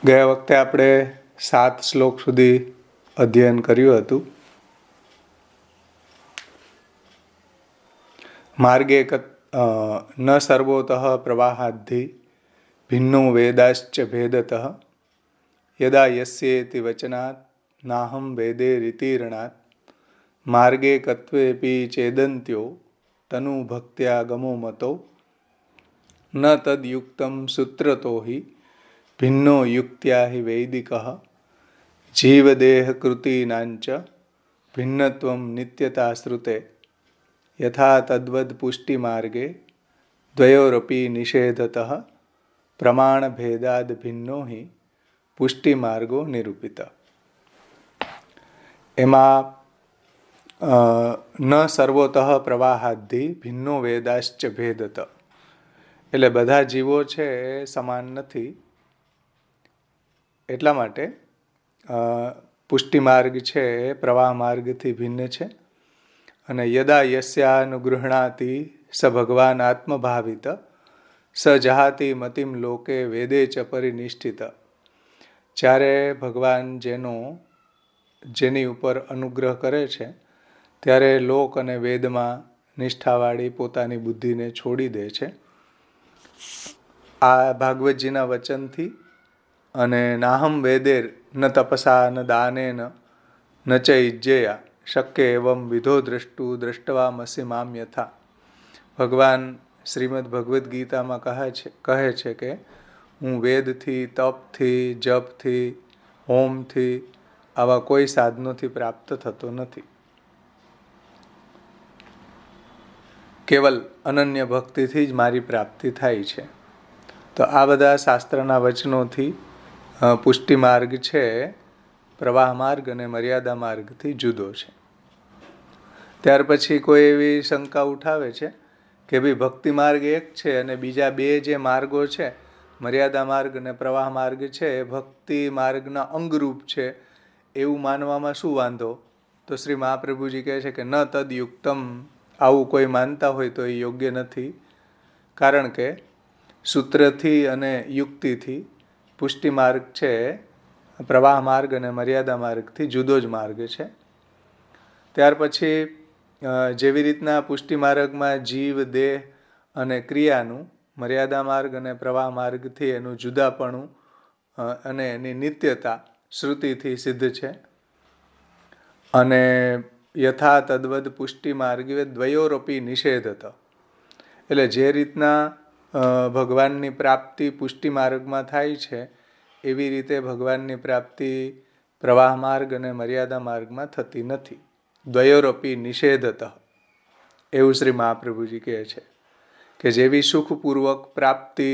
ગયા વખતે આપણે 7 શ્લોક સુધી અધ્યયન કર્યું હતું. માર્ગે ન સર્વોતઃ પ્રવાહાદ્ધિ ભિન્નો વેદાશ્ચ ભેદતઃ યદા યસ્યેતિ વચનાत् નાહં વેદે રીતિરણાत् માર્ગે કત્વેપી ચેદન્ત્યો તનુ ભક્ત્યા ગમો મતો ન તદ્યુક્તં સૂત્રતો હિ ભિન્નો યુક્ત્યા હિ વૈદિકઃ જીવદેહ કૃતિનાંચ ભિન્નત્વં નિત્યતા શ્રુતે યથા તદ્વદ પુષ્ટિમાર્ગે દ્વયોરપી નિષેધતઃ પ્રમાણભેદાદ ભિન્નો હિ પુષ્ટિમાર્ગો નિરૂપિત. એમાં ન સર્વોતઃ પ્રવાહાદ્ધિ ભિન્નો વેદાશ્ચ ભેદત, એટલે બધા જીવો છે એ સમાન નથી. એટલા માટે પુષ્ટિ માર્ગ છે એ પ્રવાહ માર્ગથી ભિન્ન છે. અને યદા યસ્યાનુગૃહણાતિ સ ભગવાન આત્મભાવિત સ જહાતિ મતિમ લોકે વેદે ચ પરિનિષ્ઠિત. જ્યારે ભગવાન જેની ઉપર અનુગ્રહ કરે છે ત્યારે લોક અને વેદમાં નિષ્ઠાવાળી પોતાની બુદ્ધિને છોડી દે છે. આ ભાગવતજીના વચનથી અને નાહમ વેદેર ન તપસા ન દાનેન ન ચ ઇજ્જયા શક્ય એવમ વિધો દ્રષ્ટુ દ્રષ્ટવામસી મામ યથા. ભગવાન શ્રીમદ ભગવદ્ ગીતામાં કહે છે કે હું વેદથી, તપથી, જપથી, હોમથી, આવા કોઈ સાધનોથી પ્રાપ્ત થતો નથી. કેવલ અનન્ય ભક્તિથી જ મારી પ્રાપ્તિ થાય છે. તો આ બધા શાસ્ત્રના વચનોથી પુષ્ટિ માર્ગ છે પ્રવાહ માર્ગ અને મર્યાદા માર્ગથી જુદો છે. ત્યાર પછી કોઈ એવી શંકા ઉઠાવે છે કે ભાઈ ભક્તિ માર્ગ એક છે અને બીજા બે જે માર્ગો છે મર્યાદા માર્ગ અને પ્રવાહ માર્ગ છે એ ભક્તિ માર્ગના અંગરૂપ છે, એવું માનવામાં શું વાંધો? તો શ્રી મહાપ્રભુજી કહે છે કે ન તદયુક્તમ, આવું કોઈ માનતા હોય તો એ યોગ્ય નથી. કારણ કે સૂત્રથી અને યુક્તિથી પુષ્ટિ માર્ગ છે પ્રવાહ માર્ગ અને મર્યાદા માર્ગથી જુદો જ માર્ગ છે. ત્યાર પછી જેવી રીતના પુષ્ટિ માર્ગમાં જીવ, દેહ અને ક્રિયાનું મર્યાદા માર્ગ અને પ્રવાહ માર્ગથી એનું જુદાપણું અને એની નિત્યતા શ્રુતિથી સિદ્ધ છે. અને યથા તદ્વદ પુષ્ટિ માર્ગે દ્વયોરપી નિષેધત, એટલે જે રીતના ભગવાનની પ્રાપ્તિ પુષ્ટિ માર્ગમાં થાય છે એવી રીતે ભગવાનની પ્રાપ્તિ પ્રવાહ માર્ગ અને મર્યાદા માર્ગમાં થતી નથી. દ્વયોરપી નિષેધત, એવું શ્રી મહાપ્રભુજી કહે છે કે જેવી સુખપૂર્વક પ્રાપ્તિ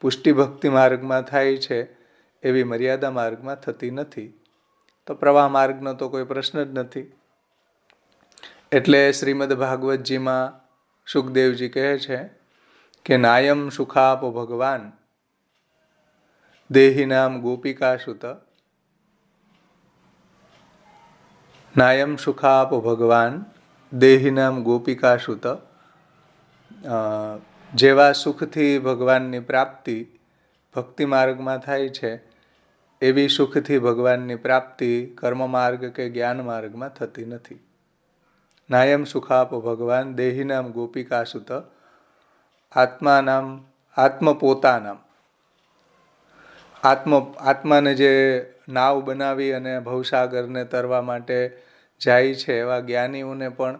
પુષ્ટિ ભક્તિ માર્ગમાં થાય છે એવી મર્યાદા માર્ગમાં થતી નથી. તો પ્રવાહ માર્ગનો તો કોઈ પ્રશ્ન જ નથી. એટલે શ્રીમદ ભાગવતજીમાં સુખદેવજી કહે છે કે નાયમ સુખાપો ભગવાન દેહિનામ ગોપિકાસુત, નાયમ સુખાપો ભગવાન દેહિનામ ગોપિકાસુત. જેવા સુખથી ભગવાનની પ્રાપ્તિ ભક્તિ માર્ગમાં થાય છે એવી સુખથી ભગવાનની પ્રાપ્તિ કર્મ માર્ગ કે જ્ઞાન માર્ગમાં થતી નથી. નાયમ સુખાપો ભગવાન દેહિનામ ગોપિકાસુત આત્મપોતાનામ. આત્માને જે નાવ બનાવી અને ભવસાગરને તરવા માટે જાય છે એવા જ્ઞાનીઓને પણ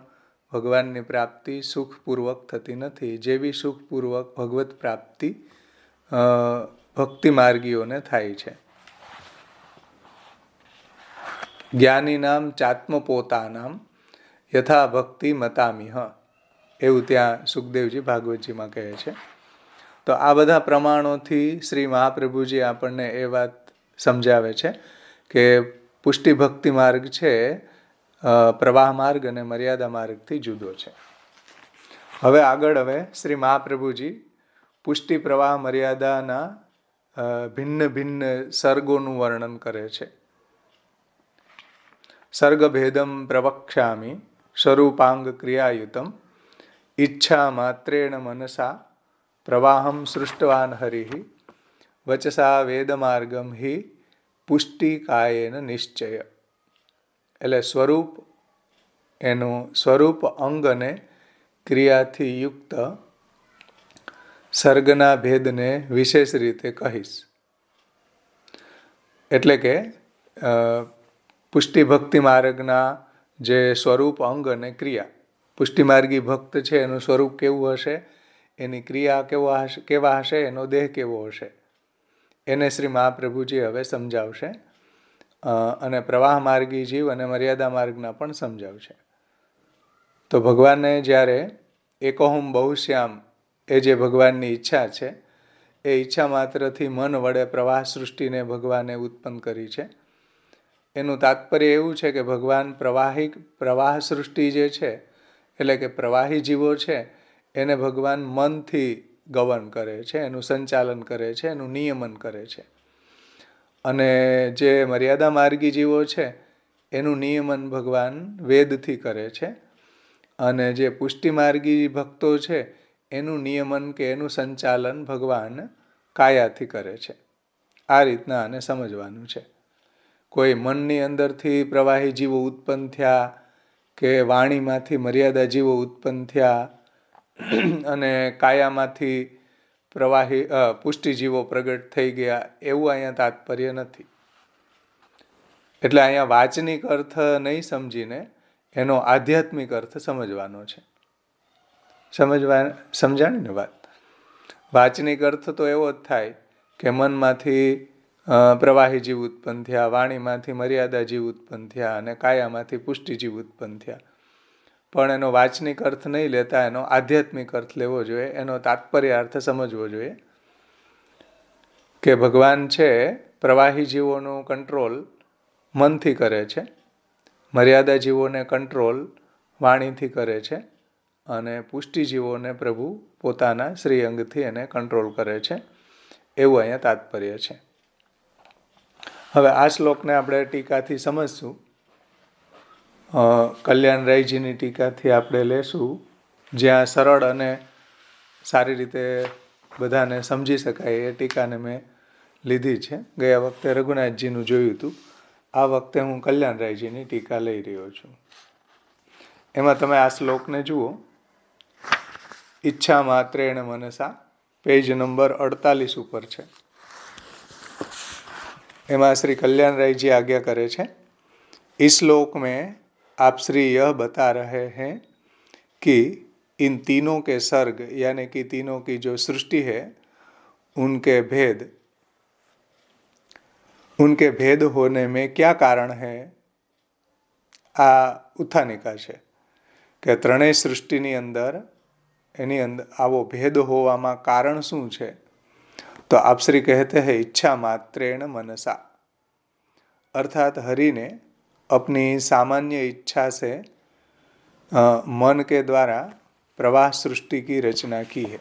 ભગવાનની પ્રાપ્તિ સુખપૂર્વક થતી નથી, જેવી સુખપૂર્વક ભગવત પ્રાપ્તિ ભક્તિ માર્ગીઓને થાય છે. જ્ઞાનીનામ ચાત્મપોતાનામ યથા ભક્તિ મતામિહ, એવું ત્યાં સુખદેવજી ભાગવતજીમાં કહે છે. તો આ બધા પ્રમાણોથી શ્રી મહાપ્રભુજી આપણને એ વાત સમજાવે છે કે પુષ્ટિ ભક્તિ માર્ગ છે પ્રવાહ માર્ગ અને મર્યાદા માર્ગથી જુદો છે. હવે શ્રી મહાપ્રભુજી પુષ્ટિ પ્રવાહ મર્યાદાના ભિન્ન ભિન્ન સર્ગોનું વર્ણન કરે છે. સર્ગભેદમ પ્રવક્ષ્યામિ સ્વરૂપાંગ ક્રિયાયુતમ ઈચ્છા માત્રેણ મનસા પ્રવાહમ સૃષ્ટવાન હરિ વચસા વેદમાર્ગમ હિ પુષ્ટિકાયેન નિશ્ચય. એટલે સ્વરૂપ, એનું સ્વરૂપ અંગ અને ક્રિયાથી યુક્ત સર્ગના ભેદને વિશેષ રીતે કહીશ. એટલે કે પુષ્ટિ ભક્તિ માર્ગના જે સ્વરૂપ અંગ અને ક્રિયા, પુષ્ટિમાર્ગી ભક્ત છે એનું સ્વરૂપ કેવું હશે, એની ક્રિયા કેવા હશે, એનો દેહ કેવો હશે, એને શ્રી મહાપ્રભુજી હવે સમજાવશે. અને પ્રવાહ માર્ગી જીવ અને મર્યાદા માર્ગના પણ સમજાવશે. તો ભગવાનને જ્યારે એકોહમ બહુશ્યામ એ જે ભગવાનની ઈચ્છા છે, એ ઈચ્છા માત્રથી મન વડે પ્રવાહ સૃષ્ટિને ભગવાને ઉત્પન્ન કરી છે. એનું તાત્પર્ય એવું છે કે ભગવાન પ્રવાહ સૃષ્ટિ જે છે, એટલે કે પ્રવાહી જીવો છે, એને ભગવાન મનથી ગવન કરે છે, એનું સંચાલન કરે છે, એનું નિયમન કરે છે. અને જે મર્યાદા માર્ગી જીવો છે એનું નિયમન ભગવાન વેદથી કરે છે. અને જે પુષ્ટિમાર્ગી ભક્તો છે એનું નિયમન કે એનું સંચાલન ભગવાન કાયાથી કરે છે. આ રીતના આને સમજવાનું છે. કોઈ મનની અંદરથી પ્રવાહી જીવો ઉત્પન્ન થયા, કે વાણીમાંથી મર્યાદા જીવો ઉત્પન્ન થયા, અને કાયામાંથી પુષ્ટિ જીવો પ્રગટ થઈ ગયા, એવું અહીંયા તાત્પર્ય નથી. એટલે અહીંયા વાચનિક અર્થ નહીં સમજીને એનો આધ્યાત્મિક અર્થ સમજવાનો છે. સમજાણી ને વાત? વાચનિક અર્થ તો એવો જ થાય કે મનમાંથી પ્રવાહી જીવ ઉત્પન્ન થયા, વાણીમાંથી મર્યાદા જીવ ઉત્પન્ન થયા, અને કાયામાંથી પુષ્ટિ જીવ ઉત્પન્ન થયા. પણ એનો વાચનિક અર્થ નહીં લેતા એનો આધ્યાત્મિક અર્થ લેવો જોઈએ, એનો તાત્પર્ય અર્થ સમજવો જોઈએ કે ભગવાન છે પ્રવાહી જીવોનું કંટ્રોલ મનથી કરે છે, મર્યાદા જીવોને કંટ્રોલ વાણીથી કરે છે, અને પુષ્ટિ જીવોને પ્રભુ પોતાના શ્રી અંગથી એને કંટ્રોલ કરે છે, એવું અહીંયા તાત્પર્ય છે. હવે આ શ્લોકને આપણે ટીકાથી સમજશું. કલ્યાણરાયજીની ટીકાથી આપણે લેશું, જ્યાં સરળ અને સારી રીતે બધાને સમજી શકાય એ ટીકાને મેં લીધી છે. ગયા વખતે રઘુનાથજીનું જોયું હતું, આ વખતે હું કલ્યાણરાયજીની ટીકા લઈ રહ્યો છું. એમાં તમે આ શ્લોકને જુઓ. ઈચ્છા માત્રેણ મનસા, પેજ નંબર 48 ઉપર છે. એમાં શ્રી કલ્યાણરાયજી આજ્ञा करे છે, इस श्लोक में आप श्री यह बता रहे हैं कि इन तीनों के सर्ग यानी कि तीनों की जो सृष्टि है उनके भेद होने में क्या कारण है. આ ઉત્થાનિકા છે કે ત્રણેય સૃષ્ટિની અંદર એની અંદર આવો ભેદ હોવામાં કારણ શું છે. तो आप श्री कहते हैं इच्छा मात्रेण मनसा, अर्थात हरि ने अपनी सामान्य इच्छा से मन के द्वारा प्रवाह सृष्टि की रचना की है.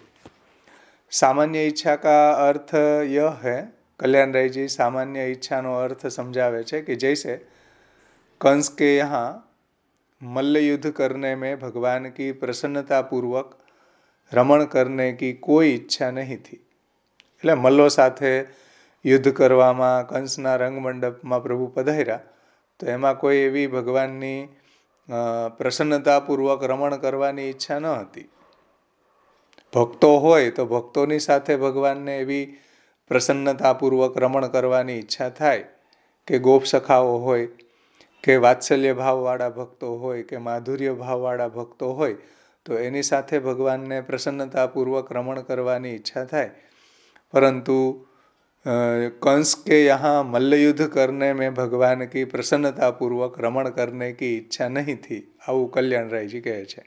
सामान्य इच्छा का अर्थ यह है, कल्याण राय जी सामान्य इच्छा नो अर्थ समझावे छे कि जैसे कंस के यहाँ मल्ल युद्ध करने में भगवान की प्रसन्नता पूर्वक रमण करने की कोई इच्छा नहीं थी. એટલે મલ્લો સાથે યુદ્ધ કરવામાં કંસના રંગમંડપમાં પ્રભુ પધાર્યા તો એમાં કોઈ એવી ભગવાનની પ્રસન્નતાપૂર્વક રમણ કરવાની ઈચ્છા ન હતી. ભક્તો હોય તો ભક્તોની સાથે ભગવાનને એવી પ્રસન્નતાપૂર્વક રમણ કરવાની ઈચ્છા થાય, કે ગોપ સખાઓ હોય, કે વાત્સલ્ય ભાવવાળા ભક્તો હોય, કે માધુર્ય ભાવવાળા ભક્તો હોય, તો એની સાથે ભગવાનને પ્રસન્નતાપૂર્વક રમણ કરવાની ઈચ્છા થાય. परंतु कंस के यहाँ मल्ल युद्ध करने में भगवान की प्रसन्नता पूर्वक रमण करने की इच्छा नहीं थी, आવું कल्याण राय जी कहे छे.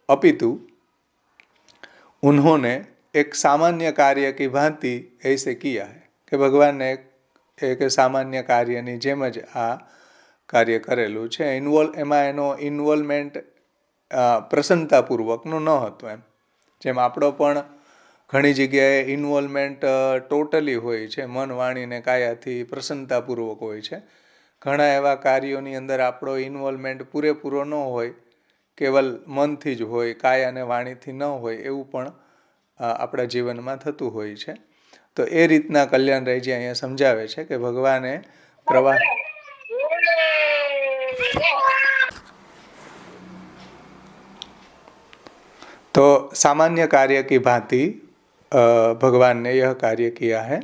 अपितु उन्होंने एक सामान्य कार्य की भांति ऐसे किया है कि भगवान ने एक सामान्य कार्यની જેમ જ આ કાર્ય કરેલું છે. એમાં એનો ઇન્વોલ્વમેન્ટ પ્રસન્નતાપૂર્વકનો ન હતો. એમ જેમ આપણો પણ ઘણી જગ્યાએ ઇન્વોલ્વમેન્ટ ટોટલી હોય છે, મન વાણીને કાયાથી પ્રસન્નતાપૂર્વક હોય છે. ઘણા એવા કાર્યોની અંદર આપણો ઇન્વોલ્વમેન્ટ પૂરેપૂરો ન હોય, કેવલ મનથી જ હોય, કાયા અને વાણીથી ન હોય, એવું પણ આપણા જીવનમાં થતું હોય છે. તો એ રીતના કલ્યાણરાયજી અહીંયા સમજાવે છે કે ભગવાને પ્રવાહ तो सामान्य कार्य की भांति भगवान ने यह कार्य किया है।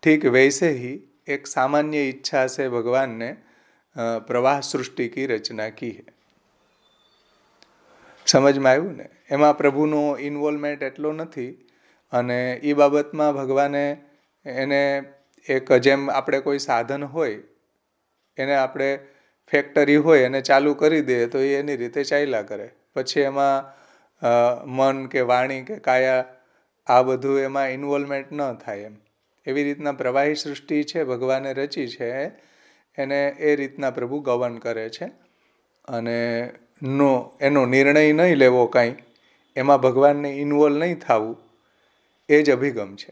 ठीक वैसे ही एक सामान्य इच्छा से भगवान ने प्रवाह सृष्टि की रचना की है। સમજમાં આવ્યું ને? એમાં પ્રભુનો ઇન્વોલ્વમેન્ટ એટલો નથી અને એ બાબતમાં ભગવાને એને એક જેમ આપણે કોઈ સાધન હોય એને આપણે ફેક્ટરી હોય એને ચાલુ કરી દે તો એ એની રીતે ચાલ્યા કરે, પછી એમાં મન કે વાણી કે કાયા આ બધું એમાં ઇન્વોલ્વમેન્ટ ન થાય. એવી રીતના પ્રવાહી સૃષ્ટિ છે ભગવાને રચી છે, એને એ રીતના પ્રભુ ગવર્ન કરે છે અને એનો નિર્ણય નહીં લેવો કાંઈ, એમાં ભગવાનને ઇન્વોલ્વ નહીં થવું, એ જ અભિગમ છે.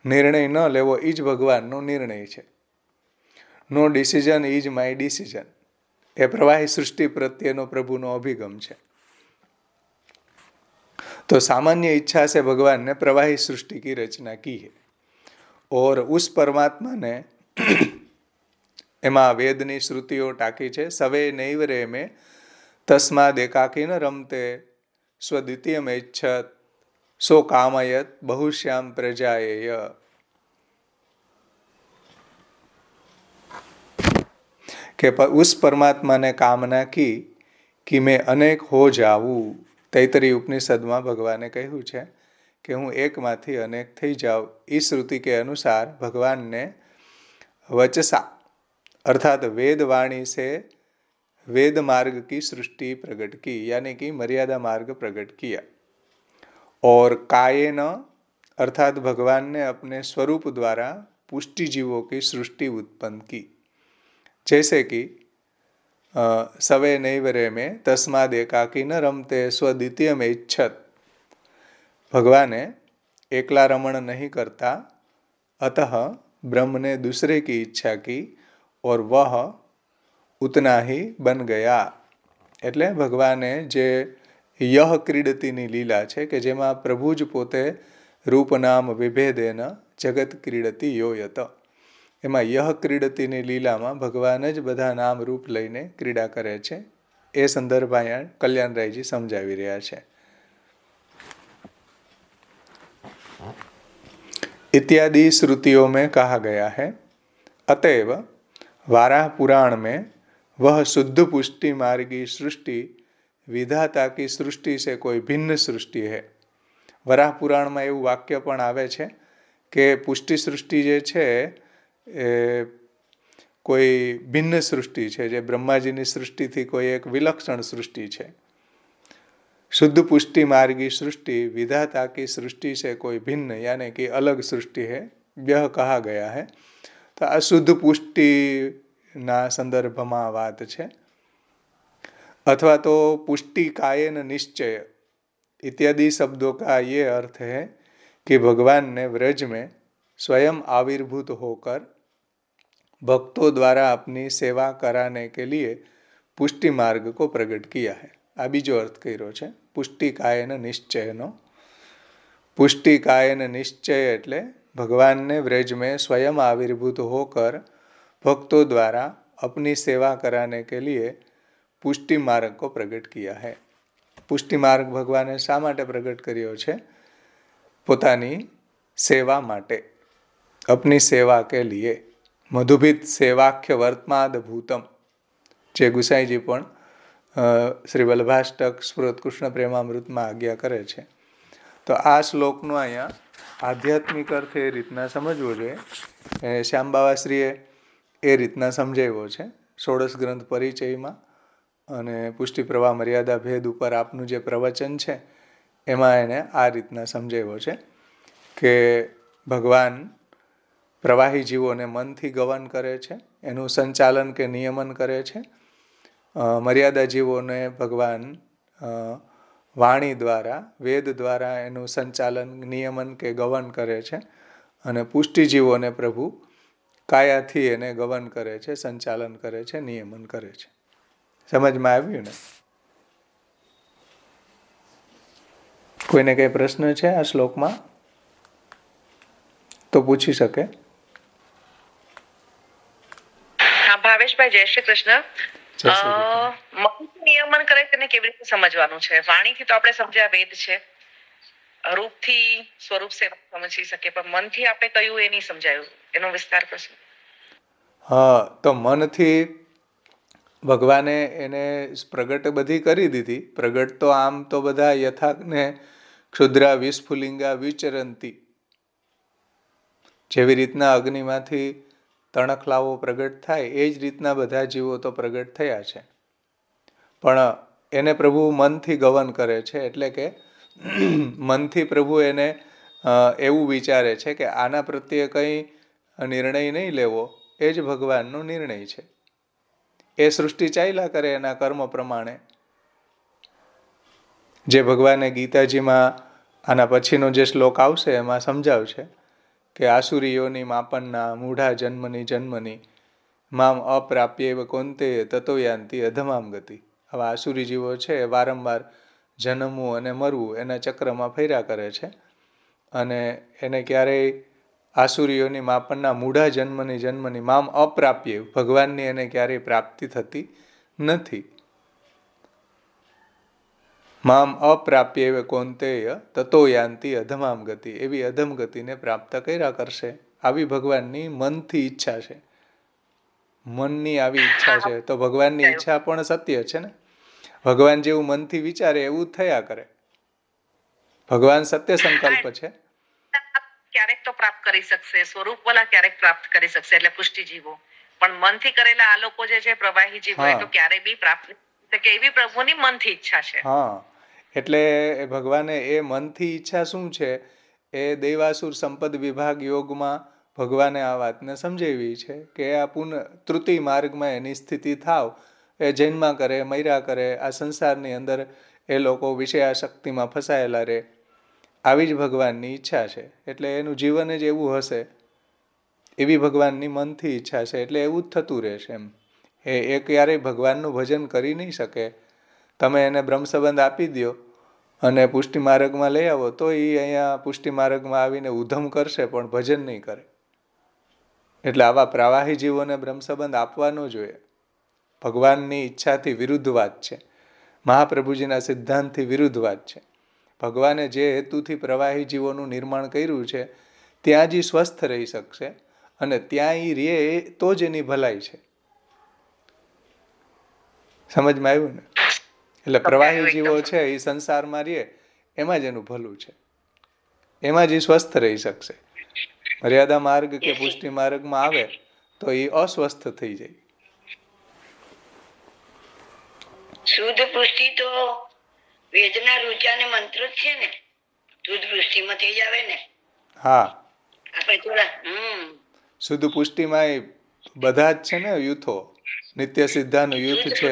નિર્ણય ન લેવો એ જ ભગવાનનો નિર્ણય છે. નો ડિસિઝન ઇઝ માય ડિસિઝન, એ પ્રવાહી સૃષ્ટિ પ્રત્યેનો પ્રભુનો અભિગમ છે. तो सामान्य इच्छा से भगवान ने प्रवाही सृष्टि की रचना की है और उस परमात्मा ने એમાં વેદની શ્રુતિઓ ટાંકી છે. સવે નૈવ રે મેં તસ્માદ એકાકી ન રમતે સ્વદ્વિતીયમ ઈચ્છત સો કામયત બહુશ્યામ પ્રજાયેય. કે उस परमात्मा ने कामना की कि मैं अनेक हो जाऊं. તૈતરી ઉપનિષદમાં ભગવાને કહ્યું છે કે હું એકમાંથી અનેક થઈ જાઉં. इस श्रुति के अनुसार भगवान ने वचसा अर्थात वेद वाणी से वेद मार्ग की सृष्टि प्रकट की, यानी कि मर्यादा मार्ग प्रकट किया. और कायेन अर्थात भगवान ने अपने स्वरूप द्वारा पुष्टि जीवों की सृष्टि उत्पन्न की. जैसे कि सवे नैवरे में तस्माद एकाकी न रमते स्वद्वितीय में इच्छत, भगवाने एकला रमण नहीं करता, अतः ब्रह्म ने दूसरे की इच्छा की और वह उतना ही बन गया. એટલે ભગવાને જે યહ ક્રીડતીની લીલા છે કે જેમાં પ્રભુ જ પોતે રૂપ નામ વિભેદેન જગત ક્રીડતી યોયત, એમાં યહ ક્રીડતીની લીલામાં ભગવાન જ બધા નામ રૂપ લઈને ક્રીડા કરે છે. એ સંદર્ભ અહીંયા કલ્યાણરાયજી સમજાવી રહ્યા છે. इत्यादि श्रुतियों में कहा गया है, अतएव वाराह पुराण में वह शुद्ध पुष्टि मार्गी सृष्टि विधाता की सृष्टि से कोई भिन्न सृष्टि है. वराह पुराणમાં એવું વાક્ય પણ આવે છે કે પુષ્ટિ સૃષ્ટિ જે છે એ કોઈ ભિન્ન સૃષ્ટિ છે, જે બ્રહ્માજીની સૃષ્ટિથી કોઈ એક વિલક્ષણ સૃષ્ટિ છે. शुद्ध पुष्टि मार्गी सृष्टि विधाता की सृष्टि से कोई भिन्न यानी कि अलग सृष्टि है, यह कहा गया है. तो आ शुद्ध पुष्टिना संदर्भમાં વાત છે. अथवा तो पुष्टि कायेन निश्चय इत्यादि शब्दों का ये अर्थ है कि भगवान ने व्रज में स्वयं आविर्भूत होकर भक्तों द्वारा अपनी सेवा कराने के लिए पुष्टि मार्ग को प्रकट किया है. आ बीजो अर्थ કર્યો છે પુષ્ટિ કાયન નિશ્ચયનો. पुष्टि कायन निश्चय એટલે भगवान ने व्रज में स्वयं आविर्भूत होकर भक्तों द्वारा अपनी सेवा कराने के लिए पुष्टि मार्ग को प्रकट किया है. पुष्टि मार्ग भगवाने શા માટે પ્રગટ કર્યો છે? પોતાની સેવા માટે, अपनी सेवा के लिए. मधुभित सेवाख्य वर्तमाद भूतम, જે ગુસાઈજી પણ શ્રી વલ્લભાષ્ટક સ્ફુરત કૃષ્ણ પ્રેમામૃતમાં આજ્ઞા કરે છે. તો આ શ્લોકનો અહીંયા આધ્યાત્મિક અર્થ એ રીતના સમજવો જોઈએ. શ્યામબાવાશ્રીએ એ રીતના સમજાવ્યો છે ષોડશ ગ્રંથ પરિચયમાં, અને પુષ્ટિ પ્રવાહ મર્યાદા ભેદ ઉપર આપનું જે પ્રવચન છે એમાં એને આ રીતના સમજાવ્યો છે કે ભગવાન પ્રવાહી જીવોને મનથી ગવન કરે છે, એનું સંચાલન કે નિયમન કરે છે. મર્યાદા જીવોને ભગવાન વાણી દ્વારા વેદ દ્વારા એનું સંચાલન નિયમન કે ગવન કરે છે, અને પુષ્ટિજીવોને પ્રભુ કાયાથી એને ગવન કરે છે, સંચાલન કરે છે, નિયમન કરે છે. સમજમાં આવ્યું ને? કોઈને કઈ પ્રશ્ન છે આ શ્લોકમાં? તો પૂછી શકે. હા ભાવેશભાઈ, જય શ્રી કૃષ્ણ. જય શ્રી કૃષ્ણ. મનનું નિયમન કરે તેને કેવી રીતે સમજવાનું છે? વાણીથી તો આપણે સમજ્યા વેદ છે, રૂપથી સ્વરૂપ સેવા સમજી શકીએ, પણ મનથી આપણે કયું એ નહીં સમજાયું. એનો વિસ્તાર કરશો? હા, તો મનથી ભગવાને એને પ્રગટ બધી કરી દીધી. પ્રગટ તો આમ તો બધા યથાને ક્ષુદ્રા વિસ્ફુલિંગા વિચરંતી, જેવી રીતના અગ્નિમાંથી તણખલાવો પ્રગટ થાય એ જ રીતના બધા જીવો તો પ્રગટ થયા છે. પણ એને પ્રભુ મનથી ગવન કરે છે, એટલે કે મનથી પ્રભુ એને એવું વિચારે છે કે આના પ્રત્યે કંઈ નિર્ણય નહીં લેવો, એ જ ભગવાનનો નિર્ણય છે. એ સૃષ્ટિ ચાલ્યા કરે એના કર્મ પ્રમાણે. જે ભગવાને ગીતાજીમાં આના પછીનો જે શ્લોક આવશે એમાં સમજાવશે કે આસુરીઓની માપનના મૂઢા જન્મની મામ અપ્રાપ્યેવ કોંતે તતો યાંતિ અધમામ ગતિ. આવા આસુરી જીવો છે વારંવાર જન્મવું અને મરવું એના ચક્રમાં ફર્યા કરે છે, અને એને ક્યારેય આસુરીઓની માપનના મૂઢા જન્મની મામ અપ્રાપ્યેવ, ભગવાનની એને ક્યારેય પ્રાપ્તિ થતી નથી. મામ અપ્રાપ્યેવ કૌંતેય તતો યાંતિ અધમામ ગતિ, એવી અધમ ગતિને પ્રાપ્ત કર્યા કરશે. આવી ભગવાનની મનથી ઈચ્છા છે, મનની આવી ઈચ્છા છે. તો ભગવાનની ઈચ્છા પણ સત્ય છે ને. ભગવાન જેવું મનથી વિચારે એવું થયા કરે. ભગવાન સત્ય સંકલ્પ છે. ક્યારેક તો પ્રાપ્ત કરી શકશે, સ્વરૂપ વાળા ક્યારેક પ્રાપ્ત કરી શકશે, એટલે પુષ્ટિ જીવો. પણ મનથી કરેલા આ લોકો જે છે પ્રવાહી જીવો, એ તો ક્યારેય બી પ્રાપ્ત કે એવી પ્રભુની મનથી ઈચ્છા છે. હા, એટલે ભગવાને એ મનથી ઈચ્છા શું છે એ દૈવાસુર સંપદ વિભાગ યોગમાં ભગવાને આ વાતને સમજાવી છે કે આ ત્રુતિ માર્ગમાં એની સ્થિતિ થાવ, એ જન્મા કરે, મર્યા કરે, આ સંસારની અંદર એ લોકો વિષયાશક્તિમાં ફસાયેલા રહે, આવી જ ભગવાનની ઈચ્છા છે. એટલે એનું જીવન જ એવું હશે, એવી ભગવાનની મનથી ઈચ્છા છે. એટલે એવું જ થતું રહેશે એમ. એ ક્યારેય ભગવાનનું ભજન કરી નહીં શકે. તમે એને બ્રહ્મસંબંધ આપી દો અને પુષ્ટિ માર્ગમાં લઈ આવો તો એ અહીંયા પુષ્ટિ માર્ગમાં આવીને ઉધમ કરશે, પણ ભજન નહીં કરે. એટલે આવા પ્રવાહી જીવોને બ્રહ્મસંબંધ આપવાનો જોઈએ. ભગવાનની ઈચ્છાથી વિરુદ્ધ વાત છે, મહાપ્રભુજીના સિદ્ધાંતથી વિરુદ્ધ વાત છે. ભગવાને જે હેતુથી પ્રવાહી જીવોનું નિર્માણ કર્યું છે ત્યાં જ સ્વસ્થ રહી શકશે, અને ત્યાં એ રે તો જ એની ભલાઈ છે. સમજમાં આવ્યું ને? એટલે પ્રવાહી જીવો છે એ સંસારમાં રહે એમાં જ એનું ભલું છે, એમાં જ એ સ્વસ્થ રહી શકશે. મર્યાદા માર્ગ કે પુષ્ટિ માર્ગમાં આવે તો એ અસ્વસ્થ થઈ જાય. શુદ્ધ પુષ્ટિ તો વેદના ઋચા ને મંત્ર જ છે ને. શુદ્ધ પુષ્ટિમાં તે જ આવે ને. હા, આપણે થોડા શુદ્ધ પુષ્ટિમાં બધા જ છે ને યુથો. નિત્ય સિદ્ધાનું યુથ છે,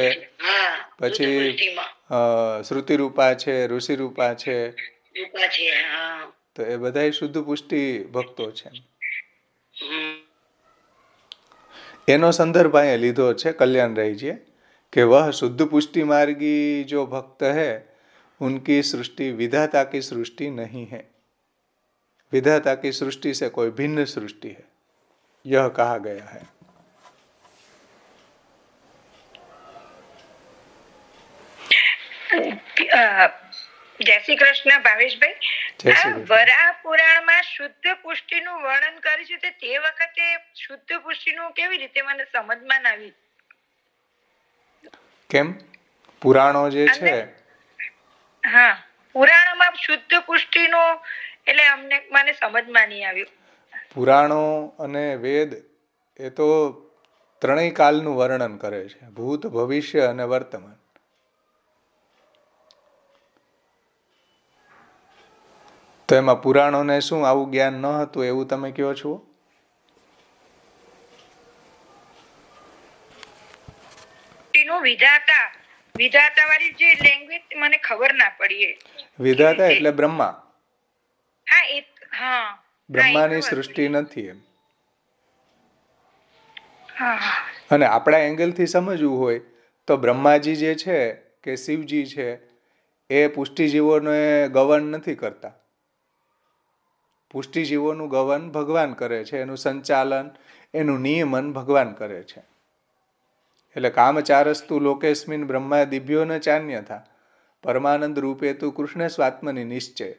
પછી શ્રુતિરૂપા છે, ઋષિરૂપા છે, તો એ બધા શુદ્ધ પુષ્ટિ ભક્તો છે. એનો સંદર્ભ અહીંયા લીધો છે કલ્યાણરાયજીએ કે વહ શુદ્ધ પુષ્ટિ માર્ગી જો ભક્ત है उनकी सृष्टि विधाता की सृष्टि नहीं है, विधाता की सृष्टि से कोई भिन्न सृष्टि है, यह कहा गया है. જય શ્રી કૃષ્ણ ભાવેશભાઈ. વરાહ પુરાણમાં શુદ્ધ પુષ્ટિનું વર્ણન કર્યું છે, તે વખતે શુદ્ધ પુષ્ટિનું કેવી રીતે મને સમજમાં આવી? કેમ? પુરાણો જે છે, હા, પુરાણોમાં શુદ્ધ પુષ્ટિનું એટલે મને સમજમાં નહીં આવ્યું. પુરાણો અને વેદ એ તો ત્રણેય કાલનું વર્ણન કરે છે, ભૂત, ભવિષ્ય અને વર્તમાન. તો એમાં પુરાણોને શું આવું જ્ઞાન ન હતું એવું તમે કહો છો? વિધાતા વાળી જે લેંગ્વેજ મને ખબર ના પડી. વિધાતા એટલે બ્રહ્મા. હા, બ્રહ્માની સૃષ્ટિ નથી એમ. અને આપણા એંગલથી સમજવું હોય તો બ્રહ્માજી જે છે કે શિવજી છે એ પુષ્ટિજીવોને ગવન નથી કરતા. પુષ્ટિજીવોનું ગવન ભગવાન કરે છે, એનું સંચાલન, એનું નિયમન ભગવાન કરે છે. એટલે કામચારસ્તુ લોકેસ્મિન બ્રહ્મા દિભ્યો ન ચાન્યથા પરમાનંદ રૂપે તું કૃષ્ણ સ્વાત્મની નિશ્ચય.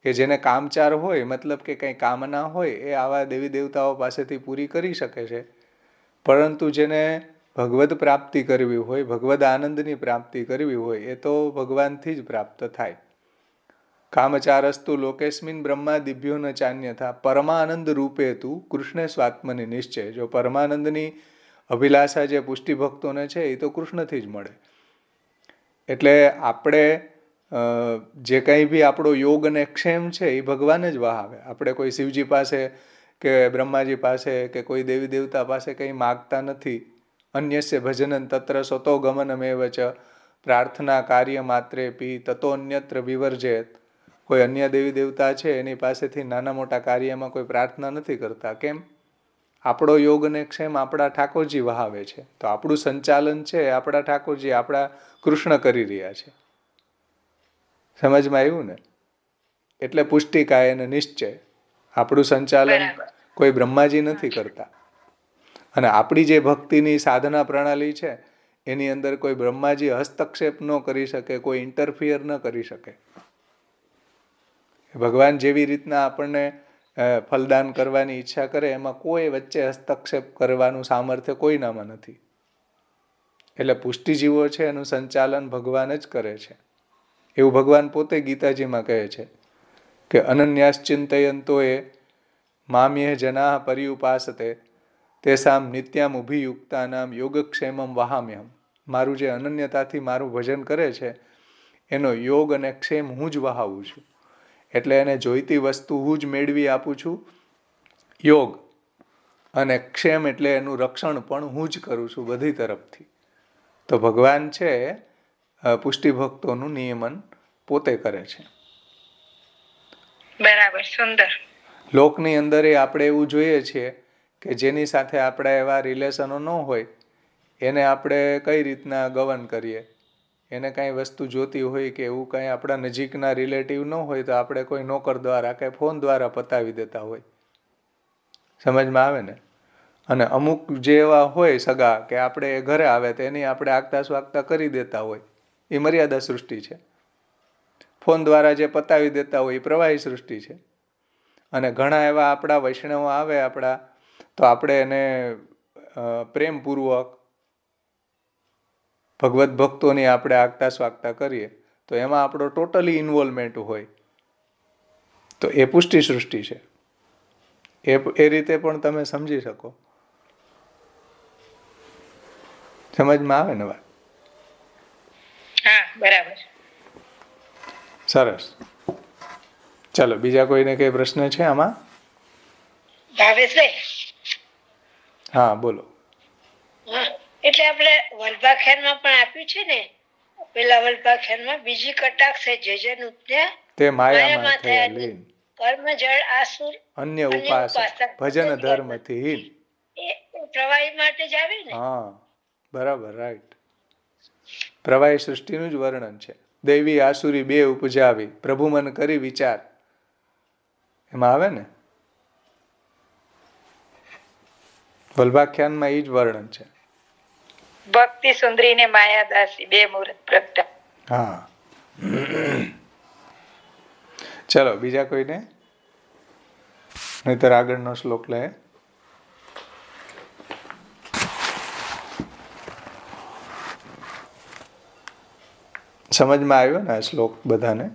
કે જેને કામચાર હોય, મતલબ કે કંઈ કામના હોય, એ આવા દેવી દેવતાઓ પાસેથી પૂરી કરી શકે છે. પરંતુ જેને ભગવદ પ્રાપ્તિ કરવી હોય, ભગવદ આનંદની પ્રાપ્તિ કરવી હોય, એ તો ભગવાનથી જ પ્રાપ્ત થાય. કામચારસ્તુ લોકેસ્મિન બ્રહ્મા દિભ્યો ન ચાન્યથા પરમાનંદ રૂપે તું કૃષ્ણ સ્વાત્મની નિશ્ચય. જો પરમાનંદની અભિલાષા જે પુષ્ટિ ભક્તોને છે એ તો કૃષ્ણથી જ મળે. એટલે આપણે જે કંઈ બી આપણો યોગ અને ક્ષેમ છે એ ભગવાન જ વહાવે. આપણે કોઈ શિવજી પાસે કે બ્રહ્માજી પાસે કે કોઈ દેવી દેવતા પાસે કંઈ માગતા નથી. અન્યસ્ય ભજનન તત્ર સતો ગમનમેવ ચ પ્રાર્થના કાર્ય માત્રેપી તતો અન્યત્ર વિવર્જેત. કોઈ અન્ય દેવી દેવતા છે એની પાસેથી નાના મોટા કાર્યમાં કોઈ પ્રાર્થના નથી કરતા. કેમ? આપણો યોગ અને ક્ષેમ આપણા ઠાકોરજી વહાવે છે. તો આપણું સંચાલન છે આપણા ઠાકોરજી, આપણા કૃષ્ણ કરી રહ્યા છે. સમજમાં આવ્યું ને? એટલે પુષ્ટિકાય અને નિશ્ચય. આપણું સંચાલન કોઈ બ્રહ્માજી નથી કરતા. અને આપણી જે ભક્તિની સાધના પ્રણાલી છે એની અંદર કોઈ બ્રહ્માજી હસ્તક્ષેપ ન કરી શકે, કોઈ ઇન્ટરફિયર ન કરી શકે. ભગવાન જેવી રીતના આપણને ફલદાન કરવાની ઈચ્છા કરે, એમાં કોઈ વચ્ચે હસ્તક્ષેપ કરવાનું સામર્થ્ય કોઈનામાં નથી. એટલે પુષ્ટિજીવો છે એનું સંચાલન ભગવાન જ કરે છે. એવું ભગવાન પોતે ગીતાજીમાં કહે છે કે અનન્યાશ્ચિંતયંતો એ મામ્યે જના પર્યુપાસતે તેસામ નિત્યામ ઉભિયુક્તાનામ યોગક્ષેમમ વહામ્યહમ. મારું જે અનન્યતાથી મારું ભજન કરે છે એનો યોગ અને ક્ષેમ હું જ વહાવું છું. એટલે એને જોઈતી વસ્તુ હું જ મેળવી આપું છું, યોગ, અને ક્ષેમ એટલે એનું રક્ષણ પણ હું જ કરું છું બધી તરફથી. તો ભગવાન છે પુષ્ટિ ભક્તોનું નિયમન પોતે કરે છે. બરાબર, સુંદર. લોકની અંદર આપણે એવું જોઈએ છીએ કે જેની સાથે આપણા એવા રિલેશનો ન હોય એને આપણે કઈ રીતના ગવન કરીએ. એને કાંઈ વસ્તુ જોતી હોય કે એવું કાંઈ આપણા નજીકના રિલેટિવ ન હોય તો આપણે કોઈ નોકર દ્વારા કે ફોન દ્વારા પતાવી દેતા હોય. સમજમાં આવે ને? અને અમુક જે એવા હોય સગા કે આપણે ઘરે આવે તો એની આપણે આગતા સ્વાગતા કરી દેતા હોય, એ મર્યાદા સૃષ્ટિ છે. ફોન દ્વારા જે પતાવી દેતા હોય એ પ્રવાહી સૃષ્ટિ છે. અને ઘણા એવા આપણા વૈષ્ણવો આવે આપણા, તો આપણે એને પ્રેમપૂર્વક ભગવત ભક્તોની આપણે આગતા સ્વાગતા કરીએ તો એમાં આપણો ટોટલી ઇન્વોલ્વમેન્ટ હોય, તો એ પુષ્ટિ સૃષ્ટિ છે. એ રીતે પણ તમે સમજી શકો. સમજમાં આવે ને વાત? હા, બરાબર. સરસ. ચાલો, બીજા કોઈને કઈ પ્રશ્ન છે આમાં? ભાવેશભાઈ. હા, બોલો. એટલે આપણે વલ્ભાખ્યાનમાં પણ આપ્યું છે ને, પેલા વલ્ભાખ્યાનમાં બીજી કટાક્ષ છે જે નુત્ય તે માયામાં થયા લીન, કર્મ જળ આસુર અન્ય ઉપાસક ભજન ધર્મથી હીન. એ પ્રવાહી માટે જ આવે ને? હા, બરાબર, રાઈટ. પ્રવાહી સૃષ્ટિનું જ વર્ણન છે. દૈવી આસુરી બે ઉપજાવી પ્રભુ મન કરી વિચાર, એમાં આવે ને વલ્ભાખ્યાનમાં એ જ વર્ણન છે. ભક્તિ સુંદરી ને માયા દાસી બે મુહૂર્ત પ્રગટા. હા. ચલો, બીજા કોઈને? નહીતર આગળનો શ્લોક લે. સમજમાં આવ્યો ને આ શ્લોક બધાને?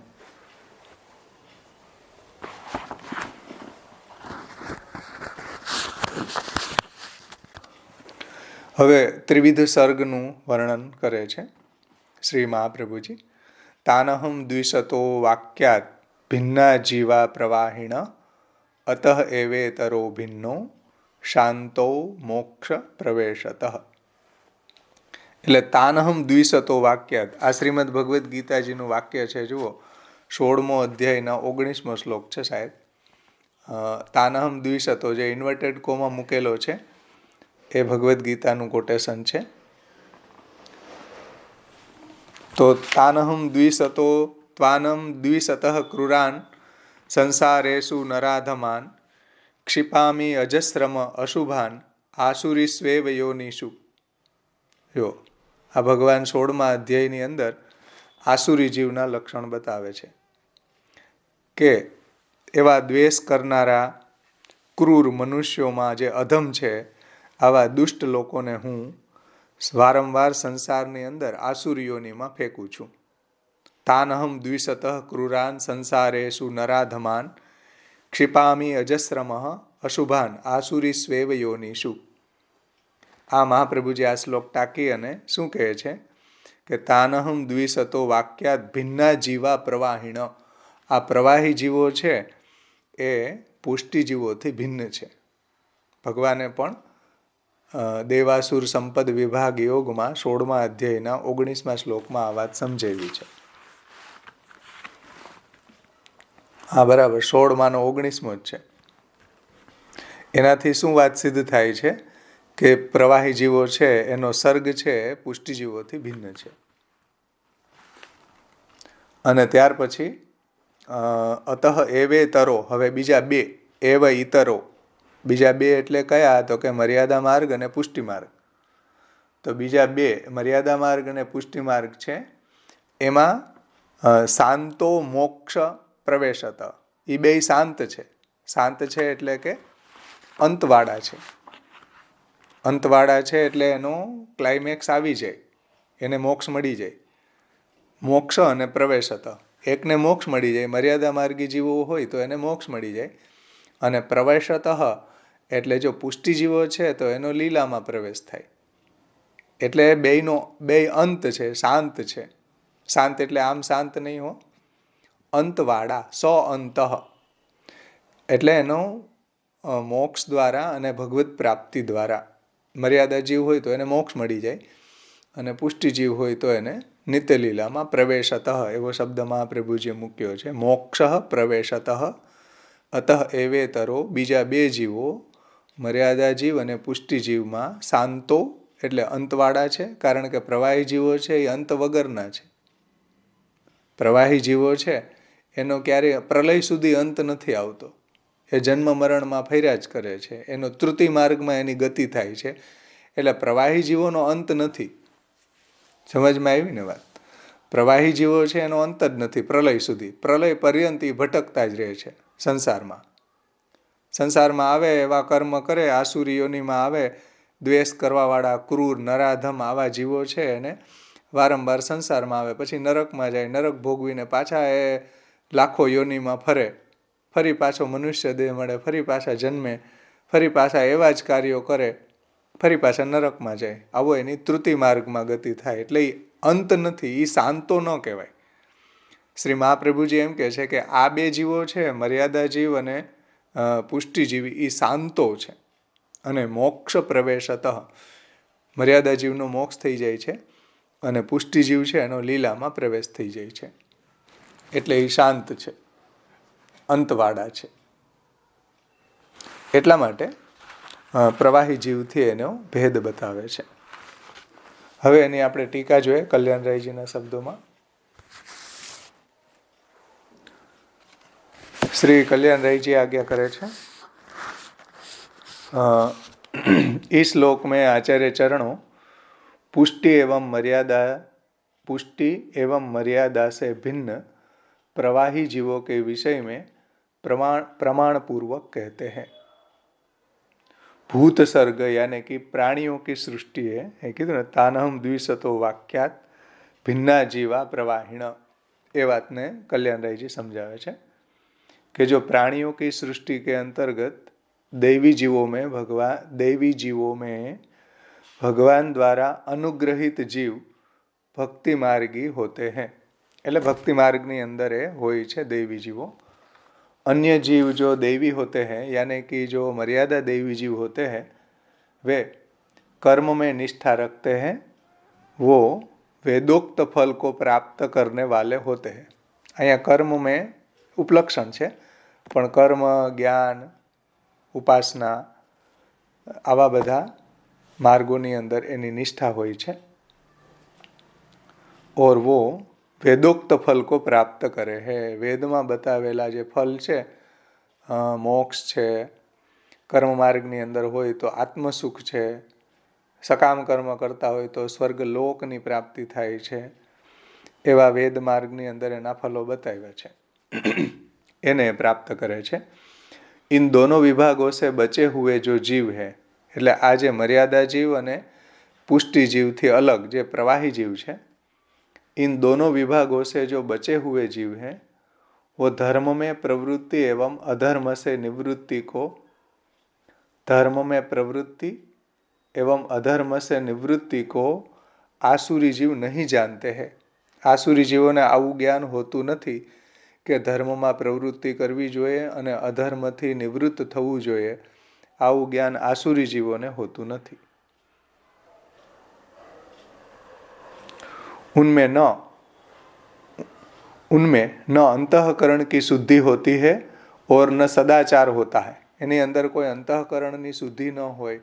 હવે ત્રિવિધ સર્ગનું વર્ણન કરે છે શ્રી મહાપ્રભુજી. તાનહમ દ્વિશતો વાક્યાત ભિન્ના જીવા પ્રવાહિણ અતઃ એવેતરો ભિન્નો શાંતો મોક્ષ પ્રવેશતઃ. એટલે તાનહમ દ્વિશતો વાક્યાત, આ શ્રીમદ ભગવદ્ ગીતાજીનું વાક્ય છે. જુઓ, 16મો અધ્યાયના 19મો શ્લોક છે સાહેબ. તાનહમ દ્વિશતો, જે ઇન્વર્ટેડ કોમાં મૂકેલો છે એ ભગવદ્ ગીતાનું કોટેશન છે. તો તાનહમ દ્વિશતો ત્વાનમ દ્વિશતઃ ક્રૂરાન સંસારેષુ નરાધમાન ક્ષિપામી અજસ્રમ અશુભાન આસુરી સ્વેવ યોનિષુ. જો આ ભગવાન 16મા અધ્યાયની અંદર આસુરી જીવના લક્ષણ બતાવે છે કે એવા દ્વેષ કરનારા ક્રૂર મનુષ્યોમાં જે અધમ છે, આવા દુષ્ટ લોકોને હું વારંવાર સંસારની અંદર આસુરીઓનીમાં ફેંકું છું. તાનહમ દ્વિષતઃ ક્રૂરાન સંસારેષુ નરાધમાન ક્ષિપામી અજસ્રમ અશુભાન આસુરી સ્વેવ યોનિષુ. આ મહાપ્રભુજી આ શ્લોક ટાંકી અને શું કહે છે કે તાનહમ દ્વિષતો વાક્યાત ભિન્ના જીવા પ્રવાહીણ. આ પ્રવાહી જીવો છે એ પુષ્ટિ જીવોથી ભિન્ન છે. ભગવાને પણ દેવાસુર સંપદ વિભાગ યોગમાં 16મા અધ્યાયના 19મા શ્લોકમાં આ વાત સમજાવી છે. હા બરાબર, 16માંનો 19મો જ છે. એનાથી શું વાત સિદ્ધ થાય છે કે પ્રવાહી જીવો છે એનો સર્ગ છે પુષ્ટિ જીવોથી ભિન્ન છે. અને ત્યાર પછી અતઃ એવેતરો, હવે બીજા બે, એવ ઇતરો, બીજા બે એટલે કયા? તો કે મર્યાદા માર્ગ અને પુષ્ટિ માર્ગ. તો બીજા બે મર્યાદા માર્ગ અને પુષ્ટિ માર્ગ છે, એમાં શાંતો મોક્ષ પ્રવેશત. એ બે શાંત છે. શાંત છે એટલે કે અંતવાળા છે. અંતવાળા છે એટલે એનો ક્લાઇમેક્સ આવી જાય, એને મોક્ષ મળી જાય. મોક્ષ અને પ્રવેશત, એકને મોક્ષ મળી જાય, મર્યાદા માર્ગી જીવો હોય તો એને મોક્ષ મળી જાય. અને પ્રવેશત એટલે જો પુષ્ટિ જીવો છે તો એનો લીલામાં પ્રવેશ થાય. એટલે બે અંત છે, શાંત છે. શાંત એટલે આમ શાંત નહીં હો, અંતવાળા, અંત. એટલે એનો મોક્ષ દ્વારા અને ભગવત પ્રાપ્તિ દ્વારા, મર્યાદા જીવ હોય તો એને મોક્ષ મળી જાય, અને પુષ્ટિ જીવ હોય તો એને નિત્યલીલામાં પ્રવેશત, એવો શબ્દ મહાપ્રભુજીએ મૂક્યો છે. મોક્ષ પ્રવેશત અતઃ એવેતરો, બીજા બે જીવો મર્યાદા જીવ અને પુષ્ટિ જીવમાં શાંતો એટલે અંતવાળા છે. કારણ કે પ્રવાહી જીવો છે એ અંત વગરના છે. પ્રવાહી જીવો છે એનો ક્યારેય પ્રલય સુધી અંત નથી આવતો. એ જન્મ મરણમાં ફર્યા જ કરે છે. એનો ત્રુટિ માર્ગમાં એની ગતિ થાય છે. એટલે પ્રવાહી જીવોનો અંત નથી. સમજમાં આવી ને વાત? પ્રવાહી જીવો છે એનો અંત જ નથી પ્રલય સુધી. પ્રલય પર્યંત એ ભટકતા જ રહે છે સંસારમાં. સંસારમાં આવે, એવા કર્મ કરે, આસુરીઓનીમાં આવે, દ્વેષ કરવાવાળા ક્રૂર નરાધમ આવા જીવો છે એને વારંવાર સંસારમાં આવે, પછી નરકમાં જાય, નરક ભોગવીને પાછા એ લાખો યોનિમાં ફરે, ફરી પાછો મનુષ્ય દેહ મળે, ફરી પાછા જન્મે, ફરી પાછા એવા જ કાર્યો કરે, ફરી પાછા નરકમાં જાય. આવો એની ત્રુટિ માર્ગમાં ગતિ થાય. એટલે એ અંત નથી, એ શાંતો ન કહેવાય. શ્રી મહાપ્રભુજી એમ કહે છે કે આ બે જીવો છે, મર્યાદા જીવ અને પુષ્ટિજીવી, એ શાંતો છે. અને મોક્ષ પ્રવેશત, મર્યાદા જીવનો મોક્ષ થઈ જાય છે, અને પુષ્ટિજીવ છે એનો લીલામાં પ્રવેશ થઈ જાય છે. એટલે એ શાંત છે, અંતવાળા છે. એટલા માટે પ્રવાહી જીવથી એનો ભેદ બતાવે છે. હવે એની આપણે ટીકા જોઈએ કલ્યાણરાયજીના શબ્દોમાં. શ્રી કલ્યાણરાયજી आज्ञा करे छे, इस श्लोक में आचार्य चरणों पुष्टि एवं मर्यादा से भिन्न प्रवाही जीवों के विषय में प्रमाण पूर्वक कहते हैं. भूत सर्ग यानी कि प्राणियों की सृष्टि है कि तानहम द्विषतो वाक्यात भिन्ना जीवा प्रवाहिण. ये बात ने कल्याणरायजी समझावे छे कि जो प्राणियों की सृष्टि के अंतर्गत दैवी जीवों में भगवान द्वारा अनुग्रहित जीव भक्ति मार्गी होते हैं. એટલે ભક્તિ માર્ગની અંદર એ હોય છે દેવી જીવો. अन्य जीव जो दैवी होते हैं यानी कि जो मर्यादा दैवी जीव होते हैं वे कर्म में निष्ठा रखते हैं, वो वेदोक्त फल को प्राप्त करने वाले होते हैं. અહીંયા કર્મ में ઉપલક્ષણ છે, પણ કર્મ, જ્ઞાન, ઉપાસના આવા બધા માર્ગોની અંદર એની નિષ્ઠા હોય છે. और वो વેદોક્ત ફલ કો પ્રાપ્ત કરે હે. વેદમાં બતાવેલા જે ફલ છે, મોક્ષ છે, કર્મ માર્ગની અંદર હોય તો આત્મસુખ છે, સકામ કર્મ કરતા હોય તો સ્વર્ગ લોકની પ્રાપ્તિ થાય છે, એવા વેદ માર્ગની અંદર એના ફલો બતાવ્યા છે, એને પ્રાપ્ત કરે છે. ઇન દોનો વિભાગો સે બચે હુએ જો જીવ હે, એટલે આ જે મર્યાદા જીવ અને પુષ્ટિ જીવથી અલગ જે પ્રવાહી જીવ છે, इन दोनों विभागों से जो बचे हुए जीव हैं वो धर्म में प्रवृत्ति एवं अधर्म से निवृत्ति को धर्म में प्रवृत्ति एवं अधर्म से निवृत्ति को आसुरी जीव नहीं जानते हैं. आसुरी जीवोने आવું જ્ઞાન હોતું નથી કે ધર્મમાં પ્રવૃત્તિ કરવી જોઈએ અને અધર્મથી નિવૃત્ત થવું જોઈએ. આવું જ્ઞાન આસુરી જીવોને હોતું નથી. उनमें न अंतःकरण की शुद्धि होती है और न सदाचार होता है. એની અંદર કોઈ અંતઃકરણની શુદ્ધિ ન હોય,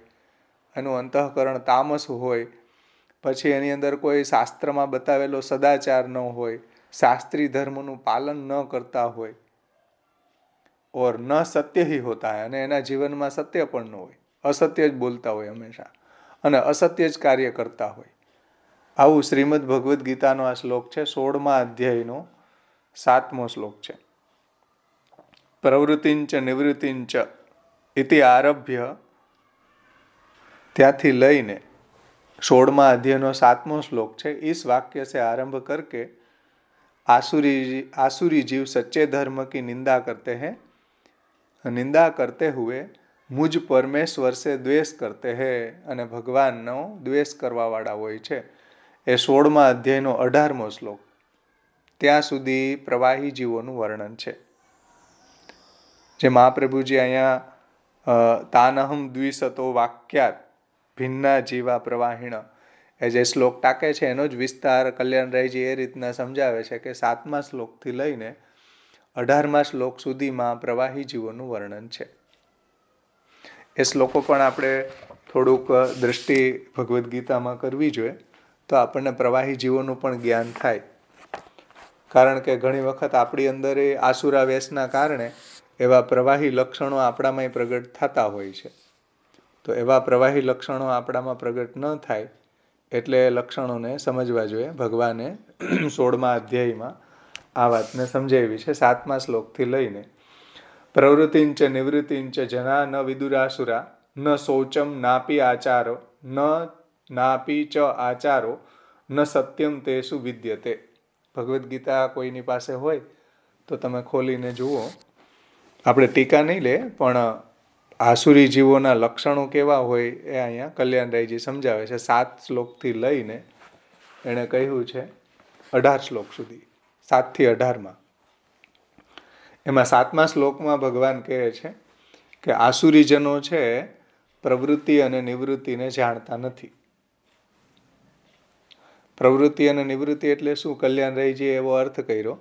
એનું અંતઃકરણ તામસ હોય, પછી એની અંદર કોઈ શાસ્ત્રમાં બતાવેલો સદાચાર ન હોય, શાસ્ત્રી ધર્મનું પાલન ન કરતા હોય, ઓર ન સત્ય ही होता है, અને એના જીવનમાં સત્ય પણ ન હોય, અસત્ય જ બોલતા હોય હંમેશા અને અસત્ય જ કાર્ય કરતા હોય. આવું શ્રીમદ ભગવદ્ ગીતાનો આ શ્લોક છે, 16મા અધ્યાયનો 7મો શ્લોક છે. પ્રવૃત્તિંચ નિવૃત્તિંચ ઇતિ આરભ્ય, ત્યાંથી લઈને 16મા અધ્યાયનો 7મો શ્લોક છે. इस वाक्य से आरंभ करके आसुरी जीव सच्चे धर्म की निंदा करते हैं. निंदा करते हुए मुझ परमेश्वर से द्वेष करते हैं, અને ભગવાનનો દ્વેષ કરવાવાળા હોય છે. એ 16મા અધ્યાયનો 18મો શ્લોક. ત્યાં સુધી પ્રવાહી જીવોનું વર્ણન છે. જે મહાપ્રભુજી અહીંયા તાનહમ દ્વિશતો વાક્યાત ભિન્ના જીવા પ્રવાહીણ એ જે શ્લોક ટાંકે છે એનો જ વિસ્તાર કલ્યાણરાયજી એ રીતના સમજાવે છે કે 7મા શ્લોકથી લઈને 18મા શ્લોક સુધીમાં પ્રવાહી જીવોનું વર્ણન છે. એ શ્લોકો પણ આપણે થોડુંક દ્રષ્ટિ ભગવદ્ ગીતામાં કરવી જોઈએ તો આપણને પ્રવાહી જીવોનું પણ જ્ઞાન થાય. કારણ કે ઘણી વખત આપણી અંદર એ આસુરાવેશના કારણે એવા પ્રવાહી લક્ષણો આપણામાં પ્રગટ થતા હોય છે. તો એવા પ્રવાહી લક્ષણો આપણામાં પ્રગટ ન થાય એટલે એ લક્ષણોને સમજવા જોઈએ. ભગવાને 16મા અધ્યાયમાં આ વાતને સમજાવી છે. 7મા શ્લોકથી લઈને પ્રવૃત્તિંચ નિવૃત્તિંચ જના ન વિદુરાસુરા ન શૌચમ નાપી આચારો ન નાપી ચ આચારો ન સત્યમ તેષુ વિદ્યતે. ભગવદ્ ગીતા કોઈની પાસે હોય તો તમે ખોલીને જુઓ. આપણે ટીકા નહીં લે પણ આસુરી જીવોના લક્ષણો કેવા હોય એ અહીંયા કલ્યાણરાયજી સમજાવે છે. 7 શ્લોકથી લઈને એણે કહ્યું છે 18 શ્લોક સુધી, 7થી 18માં. એમાં 7મા શ્લોકમાં ભગવાન કહે છે કે આસુરીજનો છે પ્રવૃત્તિ અને નિવૃત્તિને જાણતા નથી. પ્રવૃત્તિ અને નિવૃત્તિ એટલે શું? કલ્યાણરાયજીએ એવો અર્થ કર્યો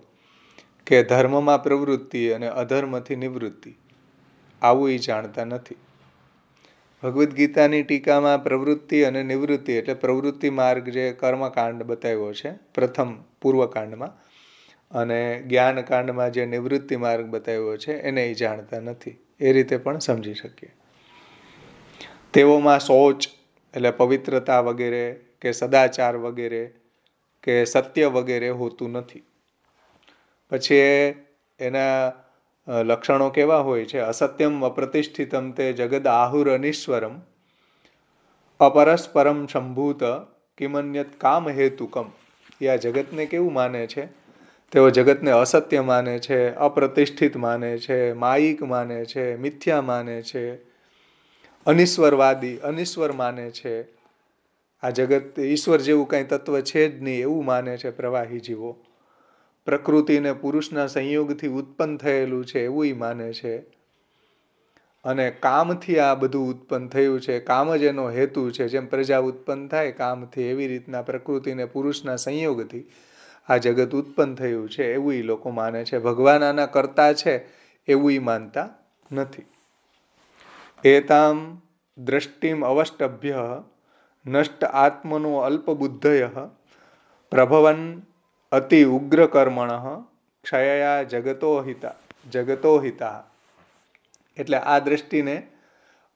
કે ધર્મમાં પ્રવૃત્તિ અને અધર્મથી નિવૃત્તિ, આવું એ જાણતા નથી. ભગવદ્ ગીતાની ટીકામાં પ્રવૃત્તિ અને નિવૃત્તિ એટલે પ્રવૃત્તિ માર્ગ જે કર્મકાંડ બતાવ્યો છે પ્રથમ પૂર્વકાંડમાં, અને જ્ઞાનકાંડમાં જે નિવૃત્તિ માર્ગ બતાવ્યો છે એને એ જાણતા નથી. એ રીતે પણ સમજી શકીએ. તેઓમાં શૌચ એટલે પવિત્રતા વગેરે કે સદાચાર વગેરે કે સત્ય વગેરે હોતું નથી. પછી એના લક્ષણો કેવા હોય છે? અસત્યમ અપ્રતિષ્ઠિતમ તે જગદ આહુર અનીશ્વરમ અપરસ્પરમ સંભૂત કિમન્યત કામ હેતુકમ. એ આ જગતને કેવું માને છે? તેઓ જગતને અસત્ય માને છે, અપ્રતિષ્ઠિત માને છે, માયિક માને છે, મિથ્યા માને છે, અનિશ્વરવાદી અનિશ્વર માને છે. આ જગત ઈશ્વર જેવું કંઈ તત્વ છે જ નહીં એવું માને છે પ્રવાહી જીવો. પ્રકૃતિ ને પુરુષના સંયોગથી ઉત્પન્ન થયેલું છે એવું માને છે. અને કામથી આ બધું ઉત્પન્ન થયું છે, કામ જ એનો હેતુ છે. જેમ પ્રજા ઉત્પન્ન થાય કામથી, એવી રીતના પ્રકૃતિ ને પુરુષના સંયોગથી આ જગત ઉત્પન્ન થયું છે એવું એ લોકો માને છે. ભગવાન આના કરતા છે એવું માનતા નથી. એતામ દ્રષ્ટિમ અવષ્ટભ્ય નષ્ટ આત્મનો અલ્પબુદ્ધય પ્રભવન અતિ ઉગ્ર કર્મણ ક્ષયયા જગતો હિતા. એટલે આ દ્રષ્ટિને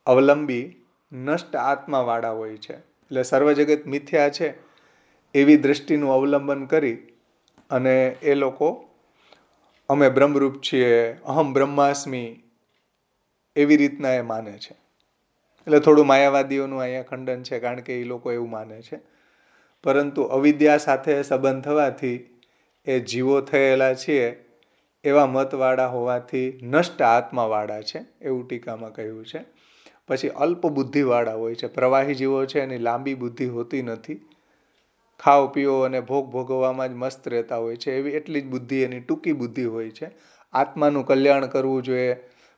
અવલંબી નષ્ટ આત્માવાળા હોય છે. એટલે સર્વ જગત મિથ્યા છે એવી દ્રષ્ટિનું અવલંબન કરી અને એ લોકો અમે બ્રહ્મરૂપ છીએ, અહમ બ્રહ્માસ્મી, એવી રીતના એ માને છે. એટલે થોડું માયાવાદીઓનું અહીંયા ખંડન છે, કારણ કે એ લોકો એવું માને છે. પરંતુ અવિદ્યા સાથે સંબંધ થવાથી એ જીવો થયેલા છીએ એવા મતવાળા હોવાથી નષ્ટ આત્માવાળા છે, એવું ટીકામાં કહ્યું છે. પછી અલ્પ બુદ્ધિવાળા હોય છે. પ્રવાહી જીવો છે એની લાંબી બુદ્ધિ હોતી નથી. ખાઓ પીઓ અને ભોગ ભોગવવામાં જ મસ્ત રહેતા હોય છે. એવી એટલી જ બુદ્ધિ એની ટૂંકી બુદ્ધિ હોય છે. આત્માનું કલ્યાણ કરવું જોઈએ,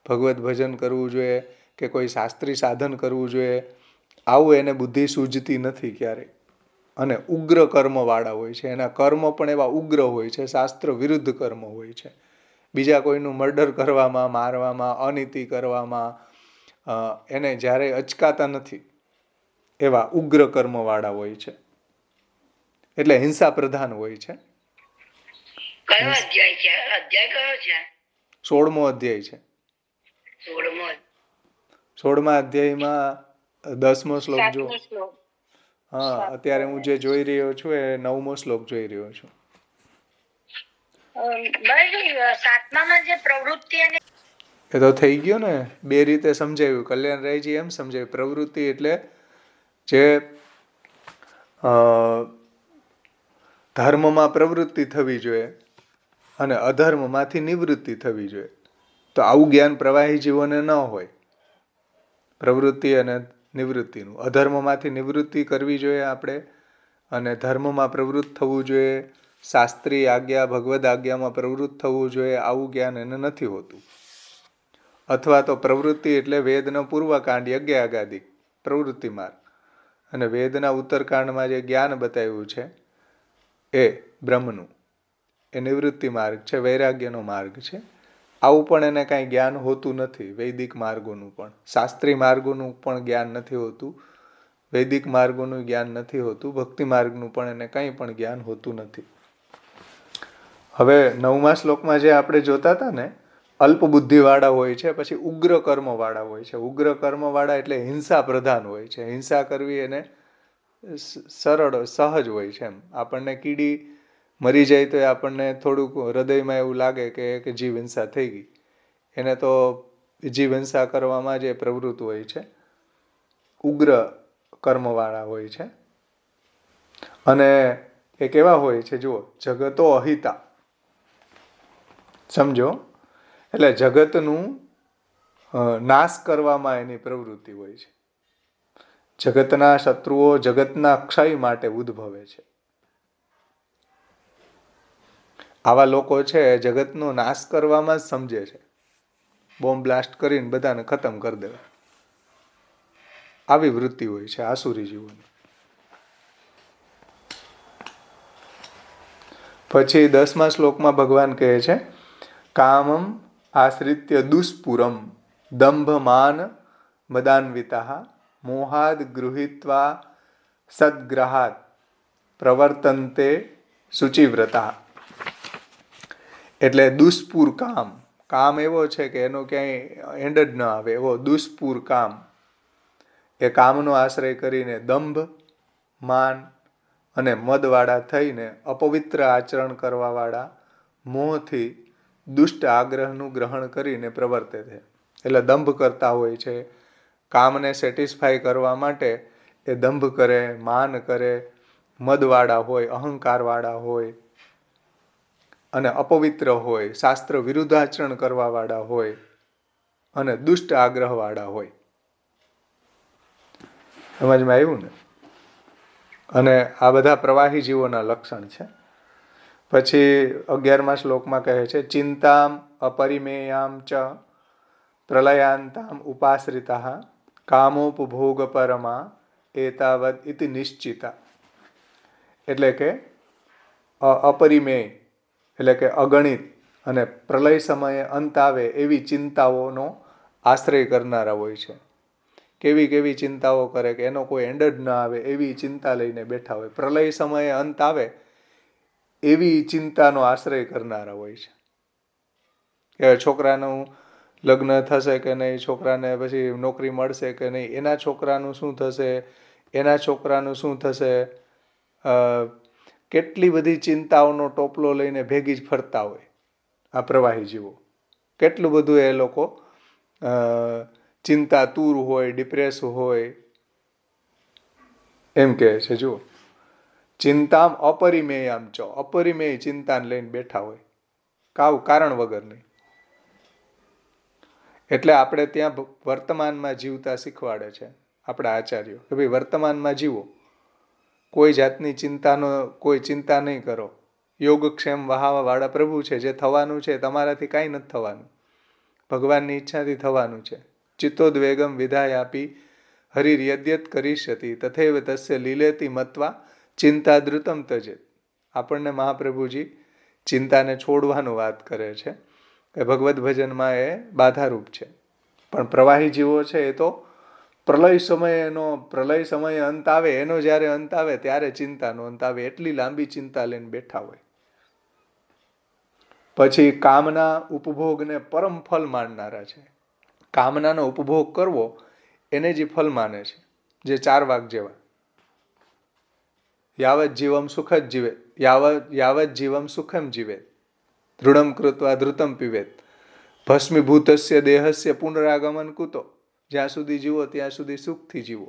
ભગવત ભજન કરવું જોઈએ, કે કોઈ શાસ્ત્રી સાધન કરવું જોઈએ, આવું એને બુદ્ધિ સૂઝતી નથી ક્યારેય. અને ઉગ્ર કર્મવાળા હોય છે. એના કર્મ પણ એવા ઉગ્ર હોય છે, શાસ્ત્ર વિરુદ્ધ કર્મ હોય છે. બીજા કોઈનું મર્ડર કરવામાં, મારવામાં, અનીતિ કરવામાં એને જ્યારે અચકાતા નથી એવા ઉગ્ર કર્મવાળા હોય છે. એટલે હિંસા પ્રધાન હોય છે. કયો અધ્યાય છે? અધ્યાય કયો છે? 16મો અધ્યાય છે. 16મા અધ્યાયમાં 10મો શ્લોક જો. હા, અત્યારે હું જે જોઈ રહ્યો છું એ 9મો શ્લોક જોઈ રહ્યો છું. સાતમામાં જે પ્રવૃત્તિ અને એ તો થઈ ગયો ને, બે રીતે સમજાવ્યું. કલ્યાણરાયજી એમ સમજાવ્યું, પ્રવૃત્તિ એટલે જે ધર્મમાં પ્રવૃત્તિ થવી જોઈએ અને અધર્મમાંથી નિવૃત્તિ થવી જોઈએ. તો આવું જ્ઞાન પ્રવાહી જીવોને ન હોય, પ્રવૃત્તિ અને નિવૃત્તિનું. અધર્મમાંથી નિવૃત્તિ કરવી જોઈએ આપણે અને ધર્મમાં પ્રવૃત્ત થવું જોઈએ, શાસ્ત્રી આજ્ઞા ભગવદ આજ્ઞામાં પ્રવૃત્ત થવું જોઈએ. આવું જ્ઞાન એને નથી હોતું. અથવા તો પ્રવૃત્તિ એટલે વેદનો પૂર્વકાંડ યજ્ઞયાગાદિ પ્રવૃત્તિ માર્ગ, અને વેદના ઉત્તરકાંડમાં જે જ્ઞાન બતાવ્યું છે એ બ્રહ્મનું, એ નિવૃત્તિ માર્ગ છે, વૈરાગ્યનો માર્ગ છે. આવું પણ એને કાંઈ જ્ઞાન હોતું નથી. વૈદિક માર્ગોનું પણ, શાસ્ત્રી માર્ગોનું પણ જ્ઞાન નથી હોતું, વૈદિક માર્ગોનું જ્ઞાન નથી હોતું, ભક્તિ માર્ગનું પણ એને કંઈ પણ જ્ઞાન હોતું નથી. હવે 9મા શ્લોકમાં જે આપણે જોતા હતા ને, અલ્પ બુદ્ધિવાળા હોય છે, પછી ઉગ્ર કર્મવાળા હોય છે. ઉગ્ર કર્મવાળા એટલે હિંસા પ્રધાન હોય છે. હિંસા કરવી એને સરળ સહજ હોય છે. એમ આપણને કીડી મરી જાય તો આપણને થોડુંક હૃદયમાં એવું લાગે કે જીવ હિંસા થઈ ગઈ. એને તો જીવ હિંસા કરવામાં જ એ પ્રવૃત્ત હોય છે. ઉગ્ર કર્મવાળા હોય છે. અને એ કેવા હોય છે જુઓ, જગતો અહિતા. સમજો, એટલે જગતનું નાશ કરવામાં એની પ્રવૃત્તિ હોય છે. જગતના શત્રુઓ જગતના ક્ષય માટે ઉદ્ભવે છે. આવા લોકો છે જગતનો નાશ કરવામાં જ સમજે છે. બોમ્બ બ્લાસ્ટ કરીને બધાને ખતમ કરી દેવા, આવી વૃત્તિ હોય છે આસુરી જીવોની. પછી 10મા શ્લોકમાં ભગવાન કહે છે, કામમ આશ્રિત્ય દુષ્પુરમ દંભમાન મદાન્વિતા મોહાદ ગૃહીત્વા સદ્ગ્રહાત પ્રવર્તન્તે શુચિવ્રતા. એટલે દુષ્પુર કામ, કામ એવો છે કે એનો ક્યાંય એન્ડ જ ન આવે એવો દુષ્પુર કામ. એ કામનો આશ્રય કરીને દંભ, માન અને મદવાળા થઈને અપવિત્ર આચરણ કરવાવાળા મોહથી દુષ્ટ આગ્રહનું ગ્રહણ કરીને પ્રવર્તે છે. એટલે દંભ કરતા હોય છે. કામને સેટિસ્ફાય કરવા માટે એ દંભ કરે, માન કરે, મદવાળા હોય, અહંકારવાળા હોય અને અપવિત્ર હોય, શાસ્ત્ર વિરુદ્ધ આચરણ કરવાવાળા હોય અને દુષ્ટ આગ્રહવાળા હોય. સમજમાં આવ્યું ને? અને આ બધા પ્રવાહી જીવોના લક્ષણ છે. પછી 11મા શ્લોકમાં કહે છે, ચિંતામ અપરિમેયામ ચ પ્રલયાંતામ ઉપાશ્રિતા કામોપભોગ પરમા એતાવદ ઇતિ નિશ્ચિતા. એટલે કે અપરિમેય એટલે કે અગણિત અને પ્રલય સમયે અંત આવે એવી ચિંતાઓનો આશ્રય કરનારા હોય છે. કેવી કેવી ચિંતાઓ કરે કે એનો કોઈ એન્ડ જ ન આવે એવી ચિંતા લઈને બેઠા હોય. પ્રલય સમયે અંત આવે એવી ચિંતાનો આશ્રય કરનારા હોય છે કે છોકરાનું લગ્ન થશે કે નહીં, છોકરાને પછી નોકરી મળશે કે નહીં, એના છોકરાનું શું થશે, એના છોકરાનું શું થશે. કેટલી બધી ચિંતાઓનો ટોપલો લઈને ભેગી જ ફરતા હોય આ પ્રવાહી જીવો. કેટલું બધું એ લોકો ચિંતાતુર હોય, ડિપ્રેસ હોય. એમ કહે છે, જુઓ, ચિંતામ અપરિમેયામ ચ, અપરિમેય ચિંતાને લઈને બેઠા હોય, કારણ વગર નહીં. એટલે આપણે ત્યાં વર્તમાનમાં જીવતા શીખવાડે છે આપણા આચાર્યો કે ભાઈ વર્તમાનમાં જીવો, કોઈ જાતની કોઈ ચિંતા નહીં કરો. યોગક્ષેમ વહાવા વાળા પ્રભુ છે, જે થવાનું છે તમારાથી કાંઈ નથી થવાનું, ભગવાનની ઈચ્છાથી થવાનું છે. ચિત્તોદ્વેગમ વિધાય આપી હરિર્યદ્યત કરીષ્યતિ તથૈવ તસ્ય લીલેતિ મત્વા ચિંતા ધૃતમ તજેત. આપણને મહાપ્રભુજી ચિંતાને છોડવાનું વાત કરે છે કે ભગવદ્ ભજનમાં એ બાધારૂપ છે. પણ પ્રવાહી જીવો છે એ તો પ્રલય સમયે અંત આવે, એનો જ્યારે અંત આવે ત્યારે ચિંતાનો અંત આવે, એટલી લાંબી ચિંતા લઈને બેઠા હોય. પછી કામના ઉપભોગને પરમ ફલ માનનારા છે. કામનાનો ઉપભોગ કરવો એને જે ફલ માને છે, જે 4 વાક જેવા. યાવત જીવમ સુખ જ જીવે, યાવત જીવમ સુખમ જીવે, દૃઢમ કૃત્વા ધૃતમ પીવેત, ભસ્મીભૂતસ્ય દેહસ્ય પુનરાગમન કુતો. જ્યાં સુધી જીવો ત્યાં સુધી સુખથી જીવો.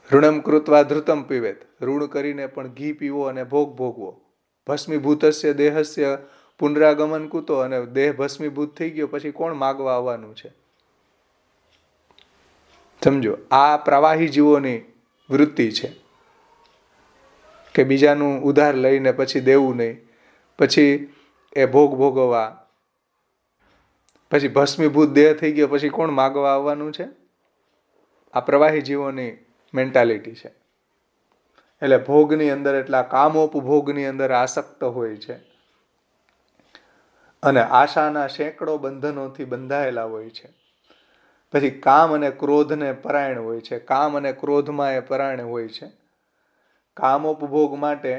ઋણમ કૃત્વા ધૃતમ પીવેત, ઋણ કરીને પણ ઘી પીવો અને ભોગ ભોગવો. ભસ્મીભૂતસ્ય દેહસ્ય પુનરાગમન કુતો, અને દેહ ભસ્મીભૂત થઈ ગયો પછી કોણ માગવા આવવાનું છે. સમજો, આ પ્રવાહી જીવોની વૃત્તિ છે કે બીજાનું ઉધાર લઈને પછી દેવું નહીં, પછી એ ભોગ ભોગવવા, પછી ભસ્મીભૂત દેહ થઈ ગયો પછી કોણ માગવા આવવાનું છે. આ પ્રવાહી જીવોની મેન્ટાલિટી છે. એટલે ભોગની અંદર, એટલા કામોપભોગની અંદર આસક્ત હોય છે અને આશાના સેંકડો બંધનોથી બંધાયેલા હોય છે. પછી કામ અને ક્રોધને પરાયણ હોય છે, કામ અને ક્રોધમાં એ પરાયણ હોય છે. કામોપભોગ માટે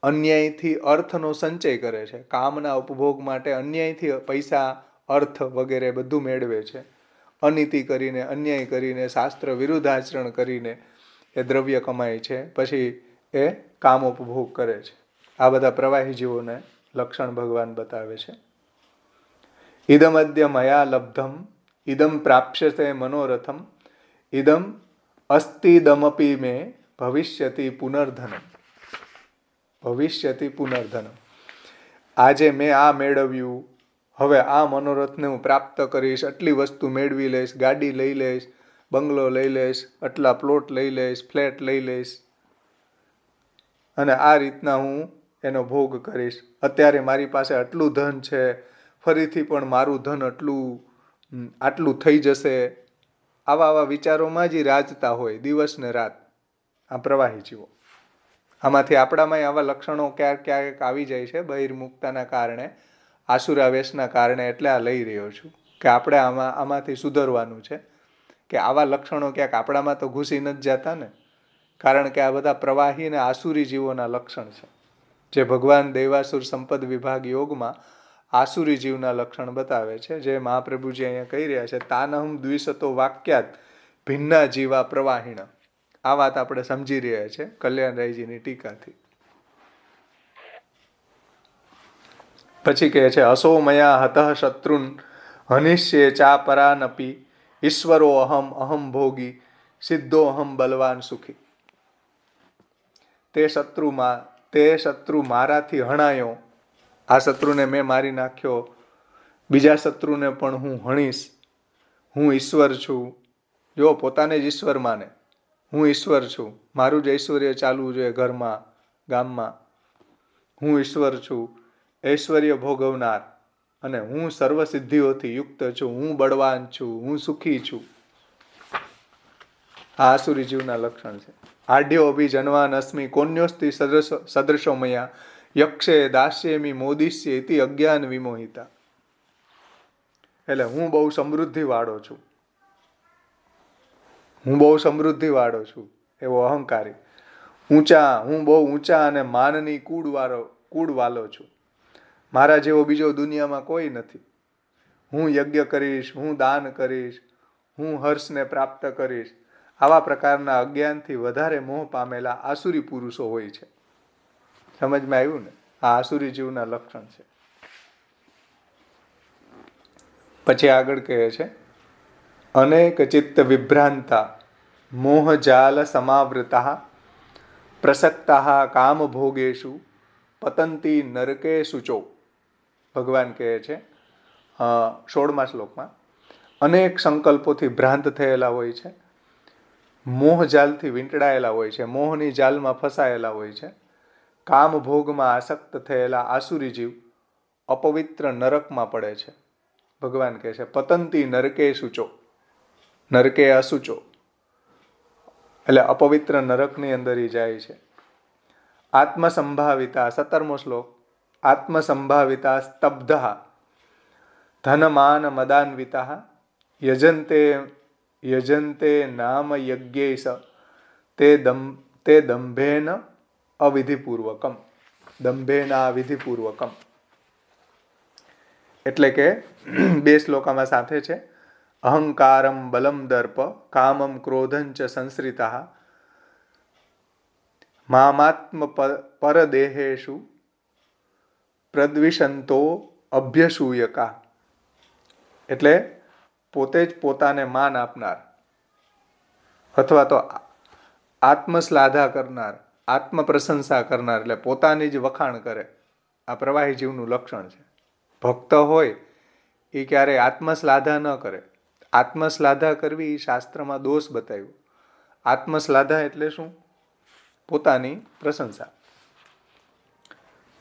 અન્યાયથી અર્થનો સંચય કરે છે, કામના ઉપભોગ માટે અન્યાયથી પૈસા, અર્થ વગેરે બધું મેળવે છે. અનીતિ કરીને, અન્યાય કરીને, શાસ્ત્ર વિરુદ્ધ આચરણ કરીને એ દ્રવ્ય કમાય છે, પછી એ કામોપભોગ કરે છે. આ બધા પ્રવાહી જીવોને લક્ષણ ભગવાન બતાવે છે. ઇદમ અદ્ય મયા લબ્ધમ ઇદમ પ્રાપ્સ્યતે મનોરથમ ઇદમ અસ્તિદમપી મે ભવિષ્યતિ પુનર્ધનમ. ભવિષ્યતિ પુનર્ધનમ. આજે મેં આ મેળવ્યું, હવે આ મનોરથને હું પ્રાપ્ત કરીશ, આટલી વસ્તુ મેળવી લઈશ, ગાડી લઈ લઈશ, બંગલો લઈ લઈશ, આટલા પ્લોટ લઈ લઈશ, ફ્લેટ લઈ લઈશ, અને આ રીતના હું એનો ભોગ કરીશ. અત્યારે મારી પાસે આટલું ધન છે, ફરીથી પણ મારું ધન આટલું થઈ જશે. આવા વિચારોમાં જ રાજતા હોય દિવસ ને રાત આ પ્રવાહી જીવો. આમાંથી આપણામાં આવા લક્ષણો ક્યારેક ક્યારેક આવી જાય છે બહિર્મુખતાના કારણે, આસુરાવેશના કારણે. એટલે આ લઈ રહ્યો છું કે આપણે આમાંથી સુધરવાનું છે, કે આવા લક્ષણો ક્યાંક આપણામાં તો ઘૂસી નથી જતા ને. કારણ કે આ બધા પ્રવાહી અને આસુરી જીવોના લક્ષણ છે, જે ભગવાન દૈવાસુર સંપદ વિભાગ યોગમાં આસુરી જીવના લક્ષણ બતાવે છે, જે મહાપ્રભુજી અહીંયા કહી રહ્યા છે. તાનહમ દ્વિશતો વાક્યાત ભિન્ના જીવા પ્રવાહીણ. આ વાત આપણે સમજી રહ્યા છે કલ્યાણરાયજીની ટીકાથી. પછી કહે છે, અસો મયા હતઃ શત્રુન હનિષ્યે ચા પરાનપી ઈશ્વરો અહમ અહમ ભોગી સિદ્ધો અહમ બલવાન સુખી. તે શત્રુ મારાથી હણાયો, આ શત્રુને મેં મારી નાખ્યો, બીજા શત્રુને પણ હું હણીશ. હું ઈશ્વર છું. જો પોતાને જ ઈશ્વર માને, હું ઈશ્વર છું, મારું જ ઐશ્વર્ય ચાલવું જોઈએ ઘરમાં, ગામમાં. હું ઈશ્વર છું, ઐશ્વર્ય ભોગવનાર, અને હું સર્વ સિદ્ધિઓથી યુક્ત છું, હું બળવાન છું, હું સુખી છું. આ આસુરી જીવના લક્ષણ છે. આઢ્યો અભિજનવાન અસ્મિ કોન્યોસ્તિ સદૃશો મયા યક્ષે દાસ્યેમી મોદિષ્ય ઇતિ અજ્ઞાન વિમોહિતા. એટલે હું બહુ સમૃદ્ધિવાળો છું, હું બહુ સમૃદ્ધિવાળો છું એવો અહંકારી. હું બહુ ઊંચા અને માનની કૂડવાલો છું. મારા જેવો બીજો દુનિયામાં કોઈ નથી. હું યજ્ઞ કરીશ, હું દાન કરીશ, હું હર્ષને પ્રાપ્ત કરીશ. આવા પ્રકારના અજ્ઞાનથી વધારે મોહ પામેલા આસુરી પુરુષો હોય છે. સમજમાં આવ્યું ને? આ આસુરી જીવના લક્ષણ છે. પછી આગળ કહે છે, અનેક ચિત્ત વિભ્રાંતા મોહજાલ સમાવૃતા પ્રસક્તા કામ ભોગેશુ પતંતી નરકે શુચો. ભગવાન કહે છે 16મા શ્લોકમાં, અનેક સંકલ્પોથી ભ્રાંત થયેલા હોય છે, મોહજાલથી વીંટળાયેલા હોય છે, મોહની જાલમાં ફસાયેલા હોય છે, કામ ભોગમાં આસક્ત થયેલા આસુરી જીવ અપવિત્ર નરકમાં પડે છે. ભગવાન કહે છે પતંતી નરકે શુચો, નરકે અશુચો, એટલે અપવિત્ર નરકની અંદર ઈ જાય છે. આત્મસંભાવિતા 17મો શ્લોક, આત્મસંભાવિતા સ્તબ્ધા ધનમાન મદાન્વિતા યજન્તે નામ યજ્ઞેશ તે દંભેન અવિધિપૂર્વકમ. દંભેના વિધિપૂર્વકમ એટલે કે 2 શ્લોકામાં સાથે છે. અહંકારમ બલમ દર્પ કામમ ક્રોધં ચ સંશ્રિતા મામાત્મ પરદેહેશુ પ્રદ્વિષંતો અભ્યસૂયકા. એટલે પોતે જ પોતાને માન આપનાર અથવા તો આત્મશ્લાઘા કરનાર, આત્મ પ્રશંસા કરનાર, એટલે પોતાની જ વખાણ કરે. આ પ્રવાહી જીવનું લક્ષણ છે. ભક્ત હોય એ ક્યારેય આત્મશ્લાઘા ન કરે. આત્મશ્લાઘા કરવી એ શાસ્ત્રમાં દોષ બતાવ્યો. આત્મશ્લાઘા એટલે શું? પોતાની પ્રશંસા.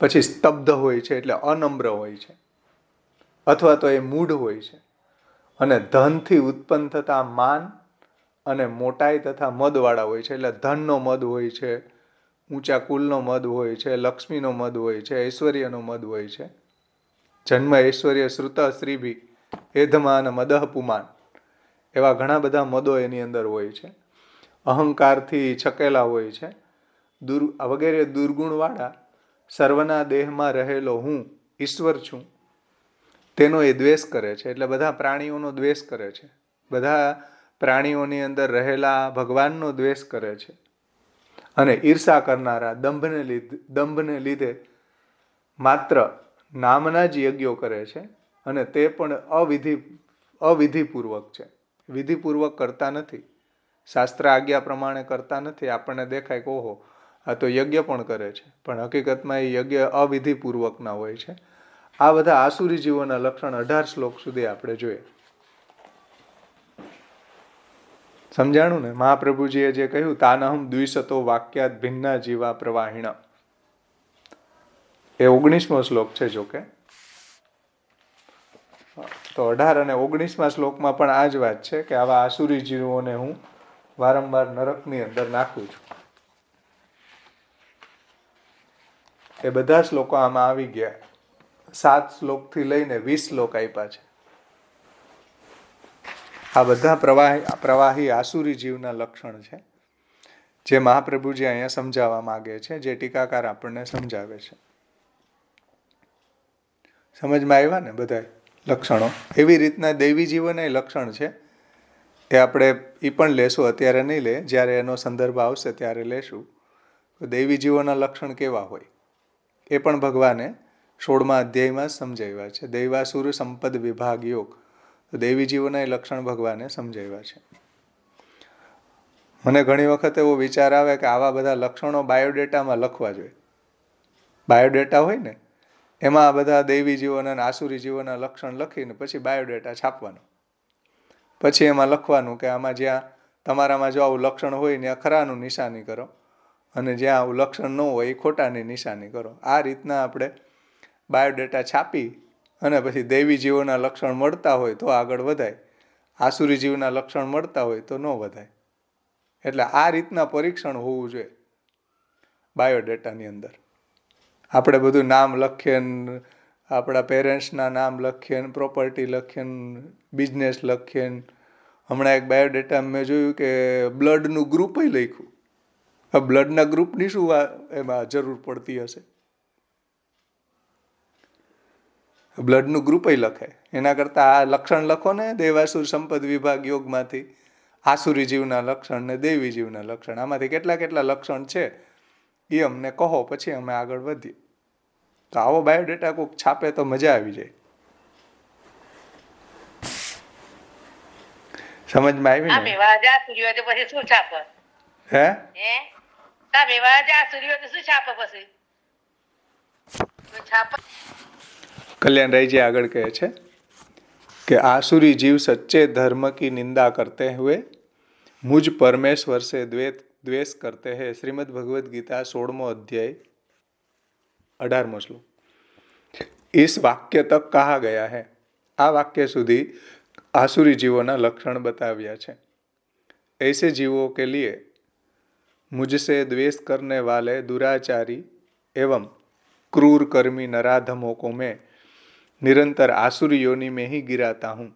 પછી સ્તબ્ધ હોય છે એટલે અનમ્ર હોય છે, અથવા તો એ મૂઢ હોય છે. અને ધનથી ઉત્પન્ન થતા માન અને મોટાઈ તથા મદવાળા હોય છે. એટલે ધનનો મદ હોય છે, ઊંચા કુલનો મદ હોય છે, લક્ષ્મીનો મદ હોય છે, ઐશ્વર્યનો મદ હોય છે. જન્મ ઐશ્વર્ય શ્રુત શ્રીભી એધમાન મદહ પુમાન, એવા ઘણા બધા મદો એની અંદર હોય છે. અહંકારથી છકેલા હોય છે. વગેરે દુર્ગુણવાળા સર્વના દેહમાં રહેલો હું ઈશ્વર છું તેનો એ દ્વેષ કરે છે. એટલે બધા પ્રાણીઓનો દ્વેષ કરે છે. બધા પ્રાણીઓની અંદર રહેલા ભગવાનનો દ્વેષ કરે છે. અને ઈર્ષા કરનારા દંભને લીધે માત્ર નામના જ યજ્ઞો કરે છે. અને તે પણ અવિધિપૂર્વક છે. વિધિપૂર્વક કરતા નથી, શાસ્ત્ર આજ્ઞા પ્રમાણે કરતા નથી. આપણને દેખાય કે ઓહો આ તો યજ્ઞ પણ કરે છે, પણ હકીકતમાં એ યજ્ઞ અવિધિપૂર્વકના હોય છે. આ બધા આસુરી જીવોના લક્ષણ 18 શ્લોક સુધી આપણે જોઈએ. સમજાણું ને? મહાપ્રભુજીએ જે કહ્યું તાનહમ દ્વિશતો વાક્યાત ભિન્ના જીવા પ્રવાહિણ, એ 19મો શ્લોક છે. જોકે તો 18 અને 19મા શ્લોકમાં પણ આ જ વાત છે કે આવા આસુરી જીવોને હું વારંવાર નરકની અંદર નાખું છું. એ બધા શ્લોકો આમાં આવી ગયા. 7 શ્લોકથી લઈને 20 શ્લોક આપ્યા છે. આ બધા પ્રવાહી આસુરી જીવના લક્ષણ છે, જે મહાપ્રભુજી અહીંયા સમજાવવા માંગે છે, જે ટીકાકાર આપણને સમજાવે છે. સમજમાં આવ્યા ને બધા લક્ષણો? એવી રીતના દૈવી જીવન એ લક્ષણ છે. એ આપણે એ પણ લેશું, અત્યારે નહીં લે, જ્યારે એનો સંદર્ભ આવશે ત્યારે લેશું. દૈવી જીવોના લક્ષણ કેવા હોય એ પણ ભગવાને 16મા અધ્યાયમાં સમજાવ્યા છે. દૈવાસુર સંપદ વિભાગ યોગ, તો દૈવી જીવોના એ લક્ષણ ભગવાને સમજાવ્યા છે. મને ઘણી વખત એવો વિચાર આવે કે આવા બધા લક્ષણો બાયોડેટામાં લખવા જોઈએ. બાયોડેટા હોય ને એમાં આ બધા દૈવી જીવન અને આસુરી જીવોના લક્ષણ લખીને પછી બાયોડેટા છાપવાનો. પછી એમાં લખવાનું કે આમાં જ્યાં તમારામાં જો આવું લક્ષણ હોય ત્યાં ખરાનું નિશાની કરો, અને જ્યાં આવું લક્ષણ ન હોય એ ખોટાની નિશાની કરો. આ રીતના આપણે બાયોડેટા છાપી અને પછી દૈવી જીવોના લક્ષણ મળતા હોય તો આગળ વધાય, આસુરી જીવના લક્ષણ મળતા હોય તો ન વધાય. એટલે આ રીતના પરીક્ષણ હોવું જોઈએ બાયોડેટાની અંદર. આપણે બધું નામ લખીએ, આપણા પેરેન્ટ્સના નામ લખીએ, પ્રોપર્ટી લખીએ, બિઝનેસ લખીએ. હમણાં એક બાયોડેટા મેં જોયું કે બ્લડનું ગ્રુપ લખ્યું. બ્લડના ગ્રુપની શું એમાં જરૂર પડતી હશે? બ્લડનું ગ્રુપ લખે એના કરતાં આ લક્ષણ લખો ને, દેવાસુર સંપદ વિભાગ યોગમાંથી આસુરી જીવના લક્ષણ ને દેવી જીવના લક્ષણ, આમાંથી કેટલા કેટલા લક્ષણ છે એ અમને કહો, પછી અમે આગળ વધીએ. તો આવો બાયોડેટા કોઈક છાપે તો મજા આવી જાય. સમજમાં આવી ને? પછી શું છાપ? હે कल्याणराय जी आगळ कहे छे कि आसुरी जीव सच्चे धर्म की निंदा करते हुए मुझ परमेश्वर से द्वेष करते हैं. श्रीमद् भगवद गीता 16वां अध्याय 18वां श्लोक. इस वाक्य तक कहा गया है. आ वाक्य सुधी आसुरी जीवों ना लक्षण बताव्या छे. ऐसे जीवों के लिए मुझसे द्वेष करने वाले दुराचारी एवं क्रूर कर्मी नराधमों को मैं निरंतर आसुरी योनि में ही गिराता हूँ.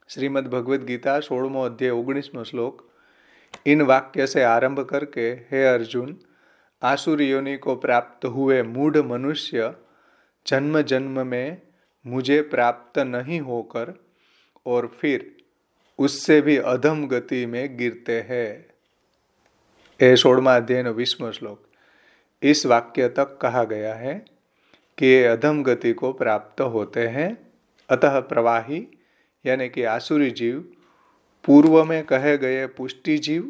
श्रीमद् भगवद गीता 16वां अध्याय 19वां श्लोक. इन वाक्य से आरंभ करके हे अर्जुन, आसुरी योनि को प्राप्त हुए मूढ़ मनुष्य जन्म जन्म में मुझे प्राप्त नहीं होकर और फिर उससे भी अधम गति में गिरते हैं. ये 16वां अध्याय 20वां श्लोक. इस वाक्य तक कहा गया है कि ये अधम गति को प्राप्त होते हैं. अतः प्रवाही यानी कि आसुरी जीव पूर्व में कहे गए पुष्टि जीव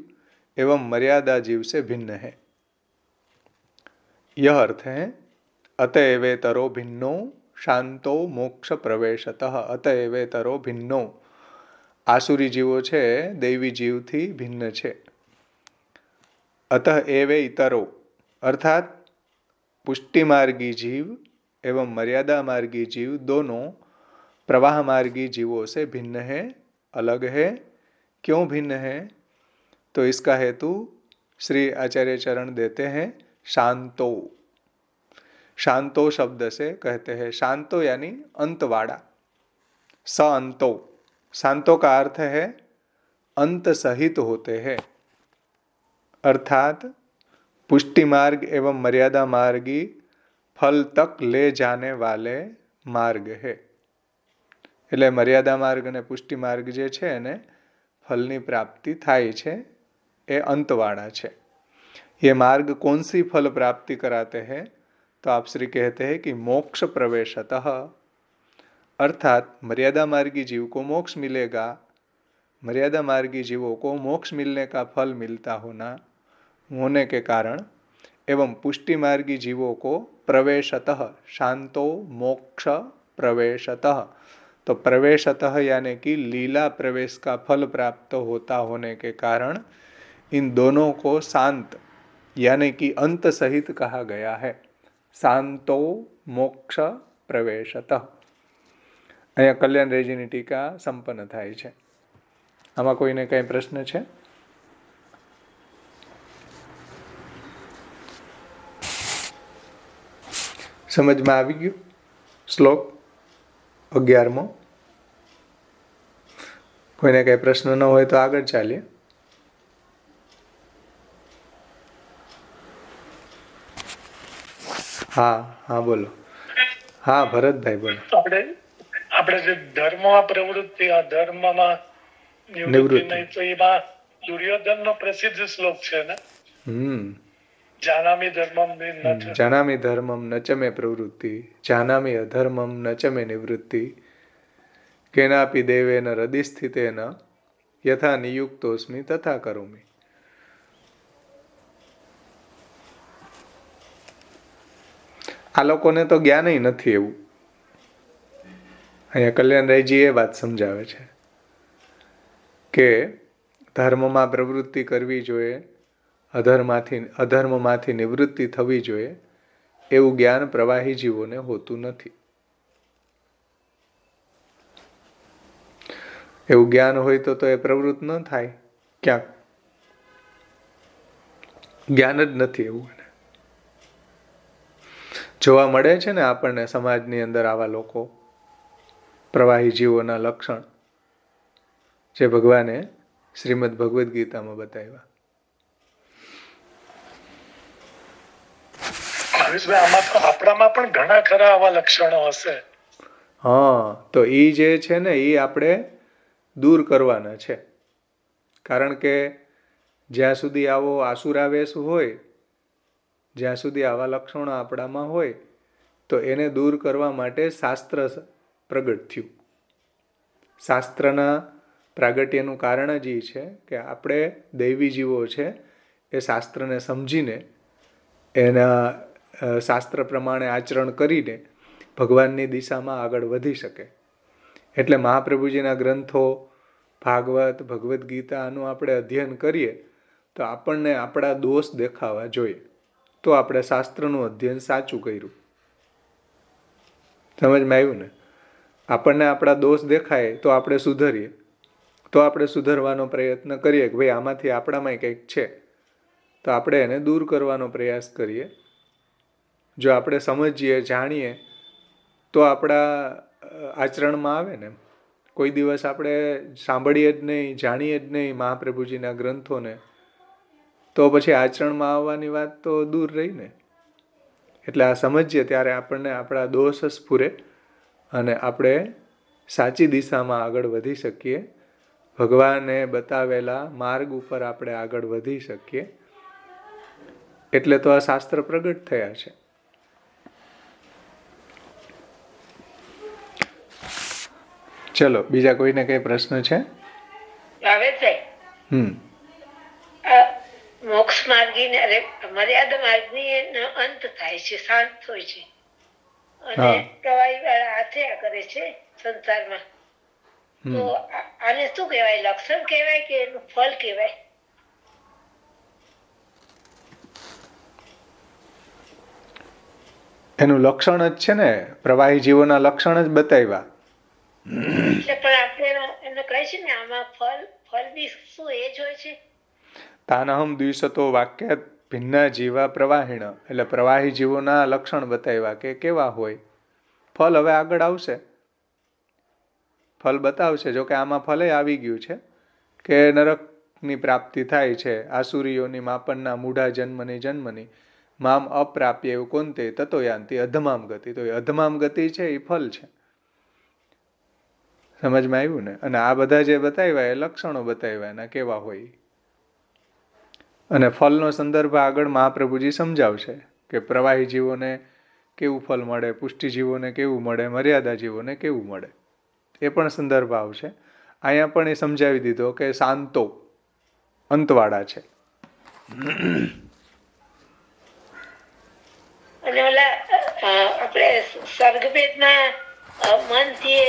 एवं मर्यादा जीव से भिन्न है. यह अर्थ है अतएवेतरो भिन्नो शांतो मोक्ष प्रवेशतः. अतएवेतरो भिन्नो, आसुरी जीवो छे दैवी जीव थी भिन्न छे. अतः एवे इतरो अर्थात पुष्टि मार्गी जीव एवं मर्यादा मार्गी जीव दोनों प्रवाह मार्गी जीवों से भिन्न है, अलग है. क्यों भिन्न है? तो इसका हेतु श्री आचार्य चरण देते हैं शांतो. शांतो शब्द से कहते हैं, शांतो यानी अंतवाड़ा, स अंतो. शांतो का अर्थ है अंत सहित होते हैं, अर्थात पुष्टि मार्ग एवं मर्यादा मार्गी फल तक ले जाने वाले मार्ग है. એટલે મર્યાદા માર્ગ અને પુષ્ટિ માર્ગ જે છે એને ફલની પ્રાપ્તિ થાય છે એ અંતવાળા છે. ये मार्ग कौन सी फल प्राप्ति कराते हैं? तो आप श्री कहते हैं कि मोक्ष प्रवेशतः, अर्थात मर्यादा मार्गी जीव को मोक्ष मिलेगा. मर्यादा मार्गी जीवों को मोक्ष मिलने का फल मिलता होने के कारण एवं पुष्टि मार्गी जीवों को प्रवेशतः, शांतो मोक्ष प्रवेशतः. तो प्रवेशतः यानी कि लीला प्रवेश का फल प्राप्त होता होने के कारण इन दोनों को शांत यानी कि अंत सहित कहा गया है. शांतो मोक्ष प्रवेशतः. અહીંયા કલ્યાણરાયજીની ટીકા સંપન્ન થાય છે. આમાં કોઈને કઈ પ્રશ્ન છે? સમજમાં આવી ગયું? શ્લોક 11મો. કોઈને કઈ પ્રશ્ન ન હોય તો આગળ ચાલીએ. હા હા બોલો. હા ભરતભાઈ બોલો. આપણે જે ધર્મમાં પ્રવૃત્તિ, આ ધર્મમાં નિવૃત્તિ નહીં, તો એમાં દુર્યોધનનો પ્રસિદ્ધ શ્લોક છે ને, જાનામી ધર્મમ જાનામી ધર્મમ ન ચ મે પ્રવૃત્તિ, જાનામી અધર્મમ ન ચ મે નિવૃત્તિ, કેનાપી દેવેન હૃદિ સ્થિતેન યથા નિયુક્તોસ્મિ તથા કરોમિ. આ લોકોને તો જ્ઞાન નથી એવું. અહીંયા કલ્યાણરાયજી એ વાત સમજાવે છે કે ધર્મમાં પ્રવૃત્તિ કરવી જોઈએ, અધર્મમાંથી નિવૃત્તિ થવી જોઈએ, એવું જ્ઞાન પ્રવાહી જીવોને હોતું નથી. એવું જ્ઞાન હોય તો એ પ્રવૃત્ત ન થાય. ક્યાંક જ્ઞાન જ નથી એવું. જોવા મળે છે ને આપણને સમાજની અંદર આવા લોકો, પ્રવાહી જીવોના લક્ષણ જે ભગવાને શ્રીમદ્ ભગવદ્ ગીતામાં બતાવ્યા. ભાવેશભાઈ, આમાં તો આપણામાં પણ ઘણા ખરા આવા લક્ષણો હશે. હા, તો એ જે છે ને એ આપણે દૂર કરવાના છે. કારણ કે જ્યાં સુધી આવો આસુરાવેશ હોય, જ્યાં સુધી આવા લક્ષણો આપણામાં હોય, તો એને દૂર કરવા માટે શાસ્ત્ર પ્રગટ થયું. શાસ્ત્રના પ્રાગટ્યનું કારણ જ એ છે કે આપણે દૈવી જીવો છે એ શાસ્ત્રને સમજીને એના શાસ્ત્ર પ્રમાણે આચરણ કરીને ભગવાનની દિશામાં આગળ વધી શકે. એટલે મહાપ્રભુજીના ગ્રંથો, ભાગવત, ભગવદ્ ગીતાનું આપણે અધ્યયન કરીએ તો આપણને આપણા દોષ દેખાવા જોઈએ. તો આપણે શાસ્ત્રનું અધ્યયન સાચું કર્યું. સમજમાં આવ્યું ને? આપણને આપણા દોષ દેખાય તો આપણે સુધરીએ, તો આપણે સુધરવાનો પ્રયત્ન કરીએ કે ભાઈ આમાંથી આપણામાંય કંઈક છે, તો આપણે એને દૂર કરવાનો પ્રયાસ કરીએ. જો આપણે સમજીએ, જાણીએ તો આપણા આચરણમાં આવે ને. કોઈ દિવસ આપણે સાંભળીએ જ નહીં, જાણીએ જ નહીં મહાપ્રભુજીના ગ્રંથોને, તો પછી આચરણમાં આવવાની વાત તો દૂર રહી ને. એટલે આ સમજીએ ત્યારે આપણને આપણા દોષ સ્ફુરે અને આપણે સાચી દિશામાં આગળ વધી શકીએ. ભગવાને બતાવેલા માર્ગ ઉપર આપણે આગળ વધી શકીએ. એટલે તો આ શાસ્ત્ર પ્રગટ થયા છે. ચલો, બીજા કોઈને કઈ પ્રશ્ન છે? મોક્ષ માર્ગી ને મર્યાદા માર્ગની એનો અંત થાય છે, શાંત હોય છે અને પ્રવાહી વાળા હાથે કરે છે સંસારમાં. તો આને શું કહેવાય? લક્ષણ કહેવાય કે એનું ફળ કહેવાય? એનું લક્ષણ જ છે ને, પ્રવાહી જીવોના લક્ષણ જ બતાવ્યા. એટલે પણ આપણે એમને કહે છે ને આમાં ફળ બી શું એ જ હોય છે? તાનહમ દ્વિશતો વાક્યાત ભિન્ના જીવા પ્રવાહીણ. એટલે પ્રવાહી જીવોના લક્ષણ બતાવ્યા કે કેવા હોય. ફળ હવે આગળ આવશે, ફળ બતાવશે. જોકે આમાં ફલે આવી ગયું છે કે નરકની પ્રાપ્તિ થાય છે. આસુરીઓની માપનના મૂઢા જન્મની મામ અપ્રાપ્ય એવું કોનતે તતો યાંતિ અધમામ ગતિ. તો એ અધમામ ગતિ છે એ ફળ છે. સમજમાં આવ્યું ને? અને આ બધા જે બતાવ્યા એ લક્ષણો બતાવ્યા એના કેવા હોય. અને ફળનો સંદર્ભ આગળ મહાપ્રભુજી સમજાવશે કે પ્રવાહી જીવોને કેવું ફળ મળે, પુષ્ટિ જીવોને કેવું મળે, મર્યાદા જીવોને કેવું મળે, એ પણ સંદર્ભ આવશે. અહીંયા પણ એ સમજાવી દીધો કે શાંતો અંતવાળા છે. અને ઓલા આપણે સર્ગભેદના મનથી,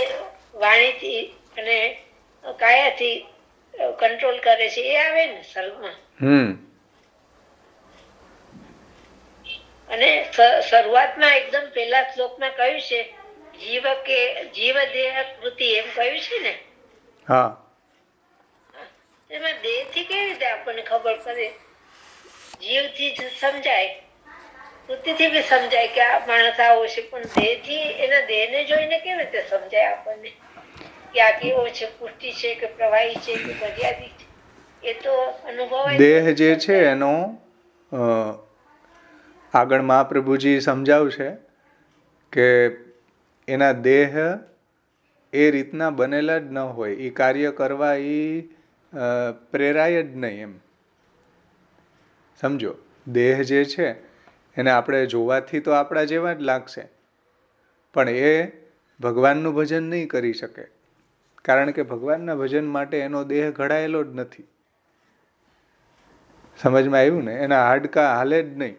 વાણીથી અને કાયાથી કંટ્રોલ કરે છે, એ આવે ને સર્ગમાં? અને શરૂઆતમાં એકદમ પહેલા શ્લોકમાં કહ્યું છે જીવ દેહ કૃતિ, એમ કહ્યું છે ને? હા. એમાં દેહ થી કેવી રીતે આપણને ખબર પડે? જીવથી જ સમજાય, કૃતિથી બી સમજાય કે આ માણસ આવો છે, પણ દેહ થી, એના દેહને જોઈને કેવી રીતે સમજાય આપણને કે આ કેવો છે, પુષ્ટિ છે કે પ્રવાહી છે કે મર્યાદિત છે? એ તો અનુભવ. દેહ જે છે એનો આગળ મહાપ્રભુજી સમજાવશે કે એના દેહ એ રીતના બનેલા જ ન હોય, એ કાર્ય કરવા એ પ્રેરાય જ નહીં. એમ સમજો, દેહ જે છે એને આપણે જોવાથી તો આપણા જેવા જ લાગશે, પણ એ ભગવાનનું ભજન નહીં કરી શકે. કારણ કે ભગવાનના ભજન માટે એનો દેહ ઘડાયેલો જ નથી. સમજમાં આવ્યું ને? એના હાડકા હાલે જ નહીં.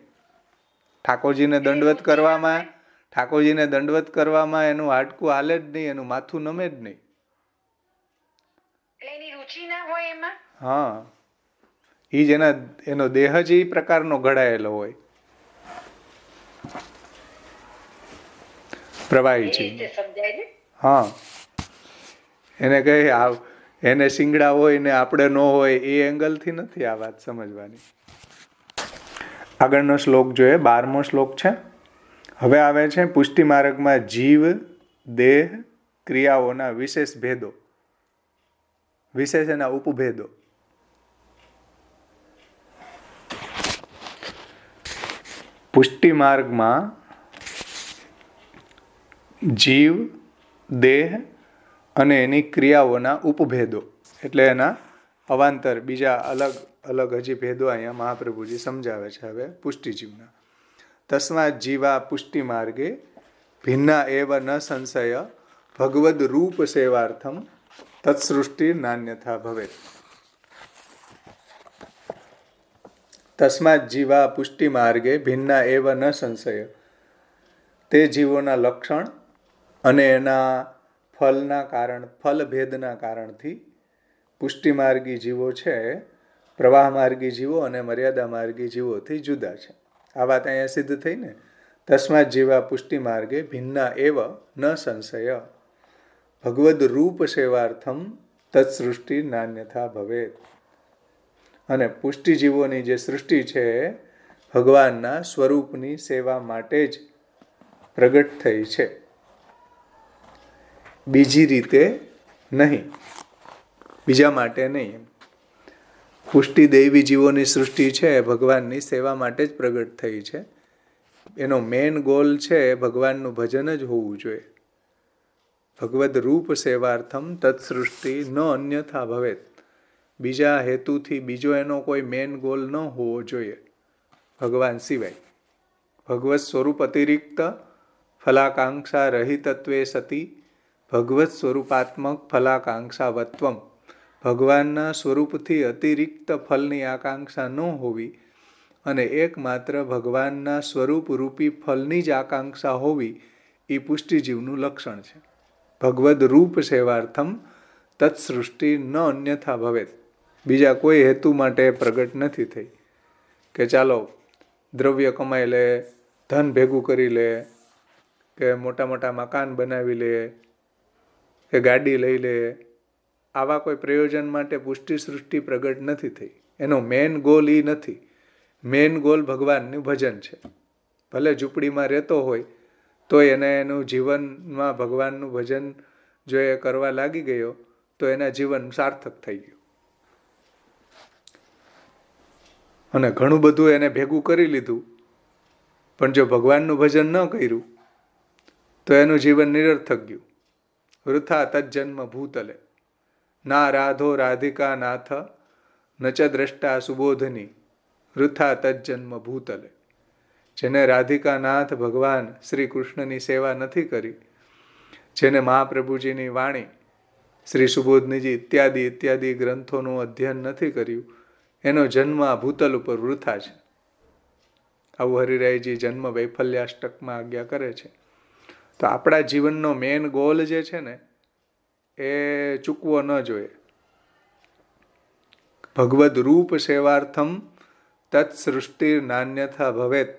ઠાકોરજીને દંડવત કરવામાં એનું હાડકું હાલે જ નહીં, એનું માથું નમે જ નહીં. એની રુચિ ના હોય એમાં. હા, ઈ જ એનો દેહ જ એ પ્રકારનો ઘડાયેલો હોય. પ્રવાહી છે. હા, એને કહે એને શિંગડા હોય ને આપણે ન હોય, એ એંગલથી નથી આ વાત સમજવાની. આગળનો શ્લોક જોઈએ, 12મો શ્લોક છે. હવે આવે છે પુષ્ટિ માર્ગમાં જીવ, દેહ, ક્રિયાઓના વિશેષ ભેદો, વિશેષ એના ઉપભેદો. પુષ્ટિ માર્ગમાં જીવ, દેહ અને એની ક્રિયાઓના ઉપભેદો એટલે એના અવાંતર બીજા અલગ અલગ હજી ભેદો અહીંયા મહાપ્રભુજી સમજાવે છે હવે પુષ્ટિજીવના. તસ્માત જીવા પુષ્ટિ માર્ગે ભિન્ના એવ ન સંશય ભગવદ રૂપ સેવાર્થમ તત્સૃષ્ટિ નાન્યથા ભવેત. તસ્માત જીવા પુષ્ટિ માર્ગે ભિન્ના એવ ન સંશય, તે જીવોના લક્ષણ અને એના ફલના કારણ ફલભેદના કારણથી પુષ્ટિ માર્ગી જીવો છે પ્રવાહ માર્ગી જીવો અને મર્યાદા માર્ગી જીવોથી જુદા છે. આ વાત અહીંયા સિદ્ધ થઈ ને. તસ્માત જીવા પુષ્ટિ માર્ગે ભિન્ના એવ ન સંશય ભગવદ રૂપ સેવાર્થમ તત્સૃષ્ટિ નાન્યથા ભવેત. અને પુષ્ટિજીવોની જે સૃષ્ટિ છે ભગવાનના સ્વરૂપની સેવા માટે જ પ્રગટ થઈ છે, બીજી રીતે નહીં, બીજા માટે નહીં. પુષ્ટિ દૈવી જીવોની સૃષ્ટિ છે ભગવાનની સેવા માટે જ પ્રગટ થઈ છે. એનો મેન ગોલ છે ભગવાનનું ભજન જ હોવું જોઈએ. ભગવદ રૂપ સેવાર્થમ તત્સૃષ્ટિ ન અન્યથા ભવેત. બીજા હેતુથી બીજો એનો કોઈ મેન ગોલ ન હોવો જોઈએ ભગવાન સિવાય. ભગવત સ્વરૂપ અતિરિક્ત ફલાકાંક્ષા રહિતત્વે સતી ભગવત સ્વરૂપાત્મક ફલાકાંક્ષાવત્વમ. ભગવાનના સ્વરૂપથી અતિરિક્ત ફલની આકાંક્ષા ન હોવી અને એકમાત્ર ભગવાનના સ્વરૂપ રૂપી ફલની જ આકાંક્ષા હોવી એ પુષ્ટિજીવનું લક્ષણ છે. ભગવદ રૂપ સેવાર્થમ તત્સૃષ્ટિ ન અન્યથા ભવેત. બીજા કોઈ હેતુ માટે પ્રગટ નથી થઈ કે ચાલો દ્રવ્ય કમાઈ લે, ધન ભેગું કરી લે, કે મોટા મોટા મકાન બનાવી લે, કે ગાડી લઈ લે. આવા કોઈ પ્રયોજન માટે પુષ્ટિ સૃષ્ટિ પ્રગટ નથી થઈ. એનો મેન ગોલ એ નથી. મેન ગોલ ભગવાનનું ભજન છે. ભલે ઝૂંપડીમાં રહેતો હોય તો એને એનું જીવનમાં ભગવાનનું ભજન જો એ કરવા લાગી ગયો તો એના જીવન સાર્થક થઈ ગયું. અને ઘણું બધું એને ભેગું કરી લીધું પણ જો ભગવાનનું ભજન ન કર્યું તો એનું જીવન નિરર્થક ગયું. વૃથા તજ્જન્મ ભૂતલે ના રાધો રાધિકા નાથ ન ચ દ્રષ્ટા સુબોધની વૃથા તજ્જન્મ ભૂતલે. જેને રાધિકાનાથ ભગવાન શ્રી કૃષ્ણની સેવા નથી કરી, જેને મહાપ્રભુજીની વાણી શ્રી સુબોધનીજી ઇત્યાદિ ગ્રંથોનું અધ્યયન નથી કર્યું, એનો જન્મ આ ભૂતલ ઉપર વૃથા છે. આવું હરિરાયજી જન્મ વૈફલ્યાષ્ટકમાં આજ્ઞા કરે છે. તો આપણા જીવનનો મેન ગોલ જે છે ને એ ચૂકવો ન જોઈએ. ભગવદ રૂપ સેવાર્થમ તત્સૃષ્ટિ નાન્યથા ભવેત.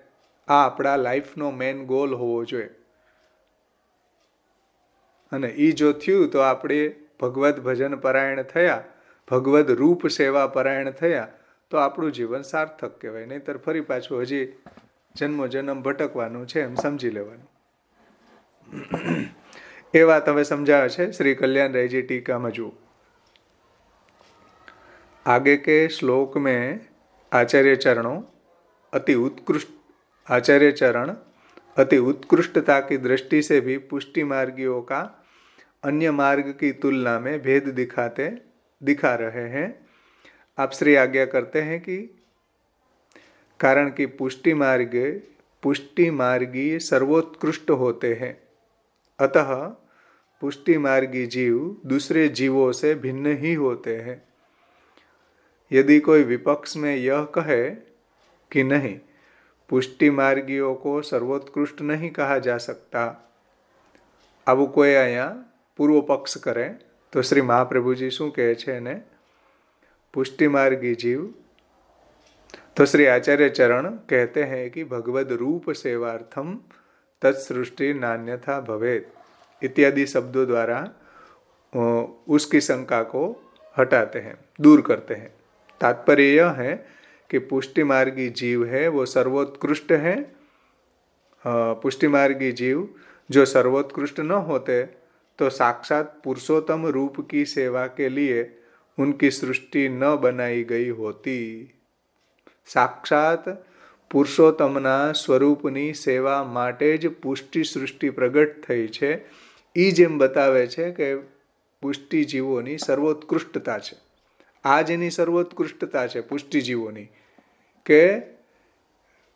આ આપણા લાઈફનો મેન ગોલ હોવો જોઈએ. અને એ જો થયું તો આપણે ભગવદ ભજન પરાયણ થયા, ભગવદ રૂપ સેવા પરાયણ થયા તો આપણું જીવન સાર્થક કહેવાય. નહીંતર ફરી પાછું હજી જન્મો જન્મ ભટકવાનું છે એમ સમજી લેવાનું. એ વાત હવે સમજાવે છે શ્રી कल्याणराय टीका में. जू आगे के श्लोक में आचार्य चरण अति उत्कृष्टता की दृष्टि से भी पुष्टि मार्गियों का अन्य मार्ग की तुलना में भेद दिखा रहे हैं. आप श्री आज्ञा करते हैं कि कारण कि पुष्टि मार्गी सर्वोत्कृष्ट होते हैं, अतः पुष्टि मार्गी जीव दूसरे जीवों से भिन्न ही होते हैं. यदि कोई विपक्ष में यह कहे कि नहीं, पुष्टि मार्गियों को सर्वोत्कृष्ट नहीं कहा जा सकता, આવું કોઈ અહીંયા પૂર્વ પક્ષ કરે તો શ્રી મહાપ્રભુજી શું કહે છે એને? પુષ્ટિ માર્ગી जीव. तो श्री आचार्य चरण कहते हैं कि भगवद रूप सेवार्थम तत्सृष्टि नान्यथा भवेत इत्यादि शब्दों द्वारा उसकी शंका को हटाते हैं, दूर करते हैं. तात्पर्य यह है कि पुष्टि मार्गी जीव है वो सर्वोत्कृष्ट है. पुष्टि मार्गी जीव जो सर्वोत्कृष्ट न होते तो साक्षात पुरुषोत्तम रूप की सेवा के लिए उनकी सृष्टि न बनाई गई होती. साक्षात પુરુષોત્તમના સ્વરૂપની સેવા માટે જ પુષ્ટિ સૃષ્ટિ પ્રગટ થઈ છે. એ જેમ બતાવે છે કે પુષ્ટિ જીવોની સર્વોત્કૃષ્ટતા છે. આ જ એની સર્વોત્કૃષ્ટતા છે પુષ્ટિ જીવોની, કે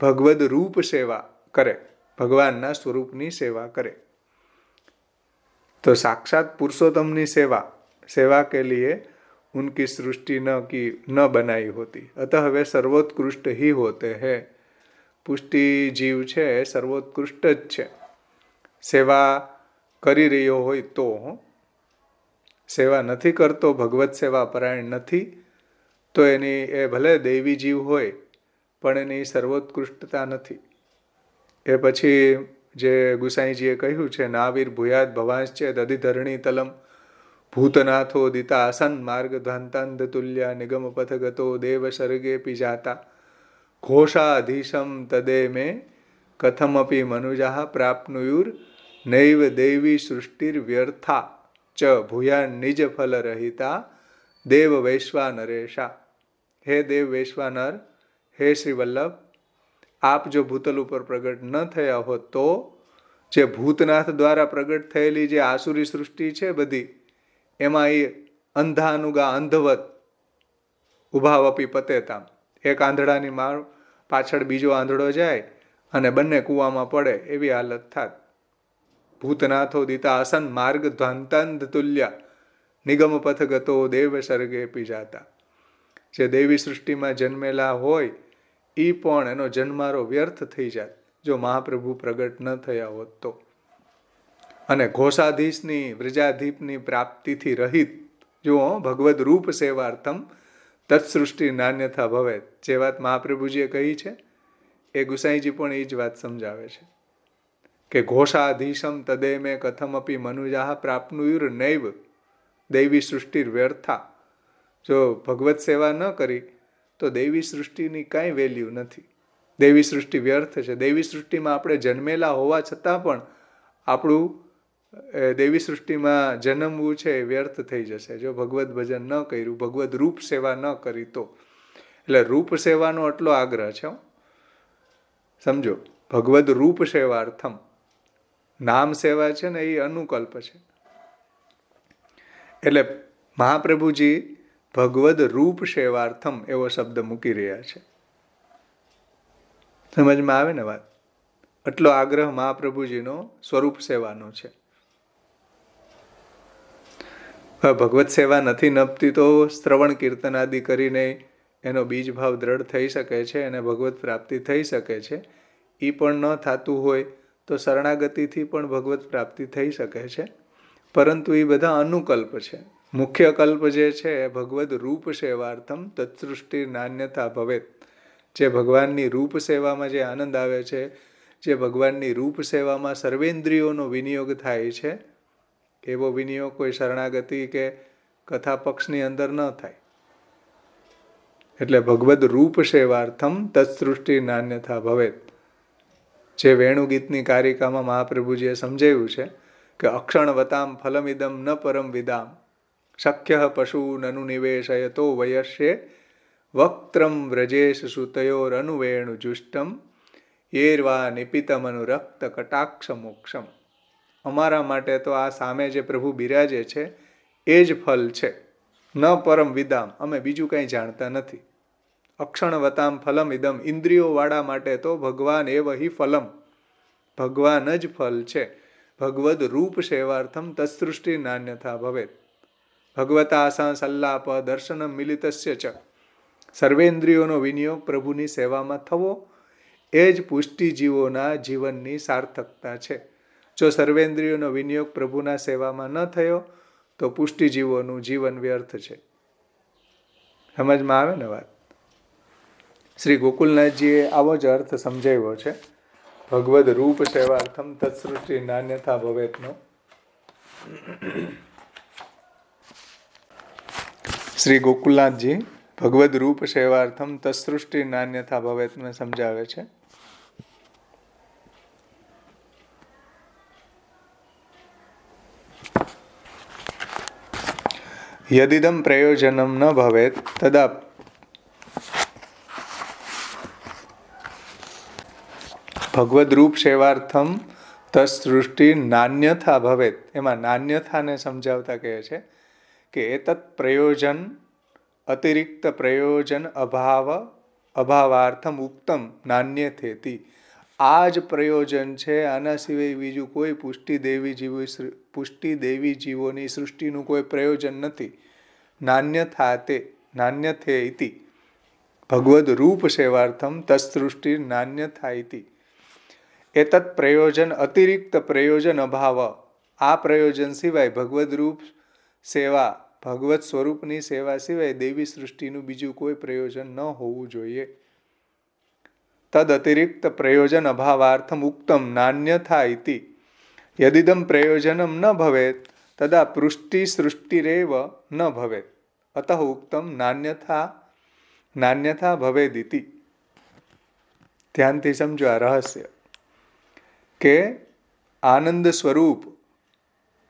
ભગવદ રૂપ સેવા કરે, ભગવાનના સ્વરૂપની સેવા કરે. तो साक्षात पुरुषोत्तम सेवा के लिए उनकी सृष्टि न बनाई होती, अतः वे सर्वोत्कृष्ट ही होते हैं. पुष्टि जीव છે સર્વોત્કૃષ્ટ જ છે. સેવા કરી રહ્યો હોય તો, સેવા નથી કરતો, ભગવત સેવા પરાયણ નથી, તો એની એ ભલે દૈવી જીવ હોય પણ એની સર્વોત્કૃષ્ટતા નથી. એ પછી જે ગુસાઈજીએ કહ્યું છે, નાવીર ભૂયાત ભવાંશ્ચેદ અધિધરણી તલમ ભૂતનાથો દિતા આસન માર્ગ ધ્વાંતાંધ તુલ્યા નિગમ પથગતો દેવ સર્ગે પિજાતા ઘોષાધીશમ તદે મે કથમપી મનુજાહ પ્રાપ્નુયુર નૈવ દૈવી સૃષ્ટિર વ્યર્થા ચ ભૂયાન નિજ ફલ રહિતા દેવ વૈશ્વાનરેશા. હે દેવ વૈશ્વાનર, હે શ્રી વલ્લભ, આપ જો ભૂતલ ઉપર પ્રગટ ન થયા હોત તો જે ભૂતનાથ દ્વારા પ્રગટ થયેલી જે આસુરી સૃષ્ટિ છે બધી, એમાં એ અંધાનુગા અંધવત ઉભાવપી પતેતામ, એક આંધળાની માળ પાછળ બીજો આંધળો જાય અને બંને કૂવામાં પડે એવી હાલત થાત. ભૂતનાથો દિતા આસન માર્ગ ધ્વાંતાંધ તુલ્યા નિગમ પથગતો દેવ સર્ગે પીજાતા. જે દેવી સૃષ્ટિમાં જન્મેલા હોય એ પણ એનો જન્મારો વ્યર્થ થઈ જાત જો મહાપ્રભુ પ્રગટ ન થયા હોત તો. અને ઘોષાધીશની વ્રજાધીપની પ્રાપ્તિથી રહિત જો ભગવદ રૂપ સેવાર્થમ તત્સૃષ્ટિ નાન્યથા ભવે, જે વાત મહાપ્રભુજીએ કહી છે એ ગુસાઈજી પણ એ જ વાત સમજાવે છે કે ઘોષાધીશમ તદે મેં કથમપી મનુજાહ પ્રાપ્નુયુર નૈવ દૈવી સૃષ્ટિ વ્યર્થા. જો ભગવત સેવા ન કરી તો દૈવી સૃષ્ટિની કાંઈ વેલ્યુ નથી. દૈવી સૃષ્ટિ વ્યર્થ છે. દૈવી સૃષ્ટિમાં આપણે જન્મેલા હોવા છતાં પણ આપણું દૈવી સૃષ્ટિમાં જન્મવું છે એ વ્યર્થ થઈ જશે જો ભગવત ભજન ન કર્યું, ભગવત રૂપ સેવા ન કરી તો. એટલે રૂપ સેવાનો આટલો આગ્રહ છે, સમજો. ભગવદ રૂપ સેવાર્થમ, નામ સેવા છે ને એ અનુકલ્પ છે. એટલે મહાપ્રભુજી ભગવદ રૂપ સેવાર્થમ એવો શબ્દ મૂકી રહ્યા છે. સમજમાં આવે ને વાત? આટલો આગ્રહ મહાપ્રભુજીનો સ્વરૂપ સેવાનો છે. ભગવત સેવા નથી નપતી તો શ્રવણ કીર્તન આદિ કરીને એનો બીજ ભાવ દ્રઢ થઈ શકે છે અને ભગવત પ્રાપ્તિ થઈ શકે છે. એ પણ ન થતું હોય તો શરણાગતિથી પણ ભગવત પ્રાપ્તિ થઈ શકે છે. પરંતુ એ બધા અનુકલ્પ છે. મુખ્ય કલ્પ જે છે ભગવદ રૂપ સેવાર્થમ તત્સૃષ્ટિ નાન્યથા ભવેત. જે ભગવાનની રૂપ સેવામાં જે આનંદ આવે છે, જે ભગવાનની રૂપ સેવામાં સર્વેન્દ્રિયોનો વિનિયોગ થાય છે, એવો વિનિયોગ કોઈ શરણાગતિ કે કથા પક્ષની અંદર ન થાય. એટલે ભગવદ રૂપ સેવાર્થમ તત્સૃષ્ટિ નાન્યથા ભવેત. જે વેણુગીતની કારિકામાં મહાપ્રભુજીએ સમજાવ્યું છે કે અક્ષણવતામ ફલમિદમ ન પરમ વિદામ શક્ય પશુ નનુ નિવેશયતો વયસ્યે વક્ત્રમ વ્રજેશ સુતયોર અનુવેણુ જુષ્ટમ યેર્વા નિપિતમનુરક્ત કટાક્ષ મોક્ષમ. અમારા માટે તો આ સામે જે પ્રભુ બિરાજે છે એ જ ફલ છે. ન પરમ વિદામ, અમે બીજું કંઈ જાણતા નથી. અક્ષણવતામ ફલમ ઇદમ, ઇન્દ્રિયોવાળા માટે તો ભગવાન એવ હિ ફલમ, ભગવાન જ ફલ છે. ભગવદ રૂપ સેવાર્થમ તત્સૃષ્ટિ નાન્યથા ભવેત. ભગવતા સંલ્લાપ દર્શનમ મિલિતસ્ય ચ. સર્વેન્દ્રિયોનો વિનિયોગ પ્રભુની સેવામાં થવો એ જ પુષ્ટિજીવોના જીવનની સાર્થકતા છે. જો સર્વેન્દ્રિયોનો વિનિયોગ પ્રભુના સેવામાં ન થયો તો પુષ્ટિજીવોનું જીવન વ્યર્થ છે. સમજમાં આવે ને વાત? શ્રી ગોકુલનાથજીએ આવો જ અર્થ સમજાવ્યો છે ભગવદ રૂપ સેવાર્થમ તત્સૃષ્ટિ નાન્યથા ભવેતનો. શ્રી ગોકુલનાથજી ભગવદ રૂપ સેવાર્થમ તત્સૃષ્ટિ નાન્યથા ભવેતને સમજાવે છે. યદિદમ પ્રયોજનમ ન ભવેત તદા ભગવદ રૂપ સેવાર્થમ તત્સૃષ્ટિ નાન્યથા ભવેત. એમાં નાન્યથાને સમજાવતા કહે છે કે એતત પ્રયોજન અતિરિક્ત પ્રયોજન અભાવાર્થમ ઉક્તમ નાન્યથેતિ. આ જ પ્રયોજન છે, આના સિવાય બીજું કોઈ પુષ્ટિ દેવી જીવોની સૃષ્ટિનું કોઈ પ્રયોજન નથી. નાન્યથે ઇતિ ભગવદ રૂપ સેવાર્થમ તત્સૃષ્ટિ નાન્યથા ઇતિ. એતત પ્રયોજન અતિરિક્ત પ્રયોજન અભાવ. આ પ્રયોજન સિવાય ભગવદ રૂપ સેવા, ભગવત સ્વરૂપની સેવા સિવાય દેવી સૃષ્ટિનું બીજું કોઈ પ્રયોજન ન હોવું જોઈએ. તદ અતિરિક્ત પ્રયોજન અભાવાર્થમ ઉક્તમ નાન્યથા ઇતિ. યદિદમ પ્રયોજનમ ન ભવેત તદા પુષ્ટિ સૃષ્ટિરેવ ન ભવેત. અતઃ ઉક્તમ નાન્યથા ભવેદિતિ. ધ્યાનથી સમજો આ રહસ્ય કે आनंद स्वरूप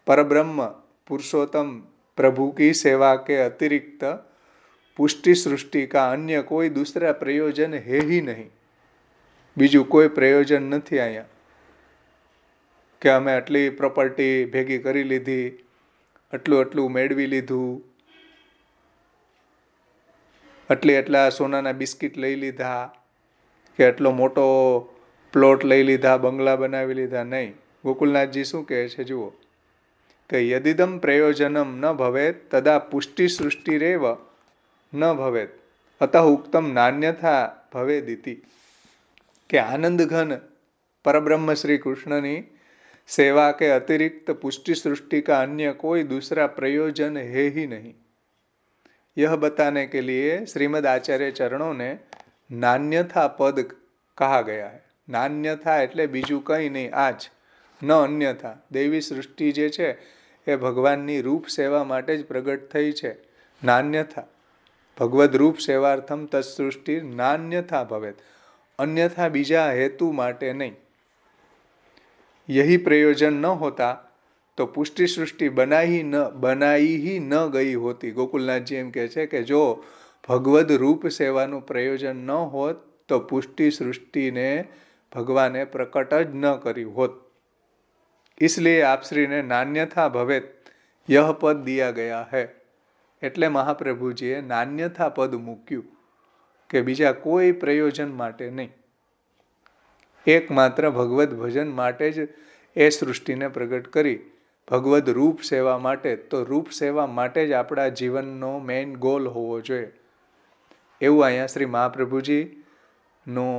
परब्रह्म पुरुषोत्तम प्रभु की सेवा के अतिरिक्त पुष्टि सृष्टि का अन्य कोई दूसरा प्रयोजन है ही नहीं. બીજું કોઈ પ્રયોજન નથી અહીંયા કે અમે આટલી પ્રોપર્ટી ભેગી કરી લીધી, આટલું મેળવી લીધું, આટલા સોનાના બિસ્કિટ લઈ લીધા, કે આટલો મોટો પ્લોટ લઈ લીધા, બંગલા બનાવી લીધા. નહીં. ગોકુલનાથજી શું કહે છે જુઓ કે યદિદમ પ્રયોજનમ ન ભવેત તદા પુષ્ટિ સૃષ્ટિરેવ ન ભવેત અતઃ ઉક્તમ નાન્યથા ભવેદિતિ. કે આનંદ ઘન परब्रह्म श्री कृष्णनी सेवा के अतिरिक्त पुष्टि सृष्टि का अन्य कोई दूसरा प्रयोजन है ही नहीं. यह बताने के लिए श्रीमद् आचार्य चरणों ने नान्यथा पद कहा गया है. नान्यथा એટલે બીજું કંઈ નહીં, આજ ન અન્યથા. દેવી સૃષ્ટિ જે છે એ ભગવાનની રૂપ સેવા માટે જ પ્રગટ થઈ છે. નાન્યથા ભગવદ રૂપ સેવાર્થમ તત્સૃષ્ટિ નાન્યથા ભવેત, अन्यथा બીજા હેતુ માટે નહીં. यही प्रयोजन न होता तो पुष्टि सृष्टि बनाई ही न गई होती. गोकुलनाथजी एम कहे छे कि जो भगवद रूप सेवानुं प्रयोजन न होत तो पुष्टि सृष्टि ने भगवाने प्रकट ज न करी होत. इसलिए आप श्री ने नान्यथा भवेत यह पद दिया गया है. એટલે મહાપ્રભુજીએ નાન્યથા પદ મૂક્યું કે બીજા કોઈ પ્રયોજન માટે નહીં, એકમાત્ર ભગવદ ભજન માટે જ એ સૃષ્ટિને પ્રગટ કરી. ભગવદ રૂપ સેવા માટે, તો રૂપ સેવા માટે જ આપણા જીવનનો મેઇન ગોલ હોવો જોઈએ. એવું અહીંયા શ્રી મહાપ્રભુજીનું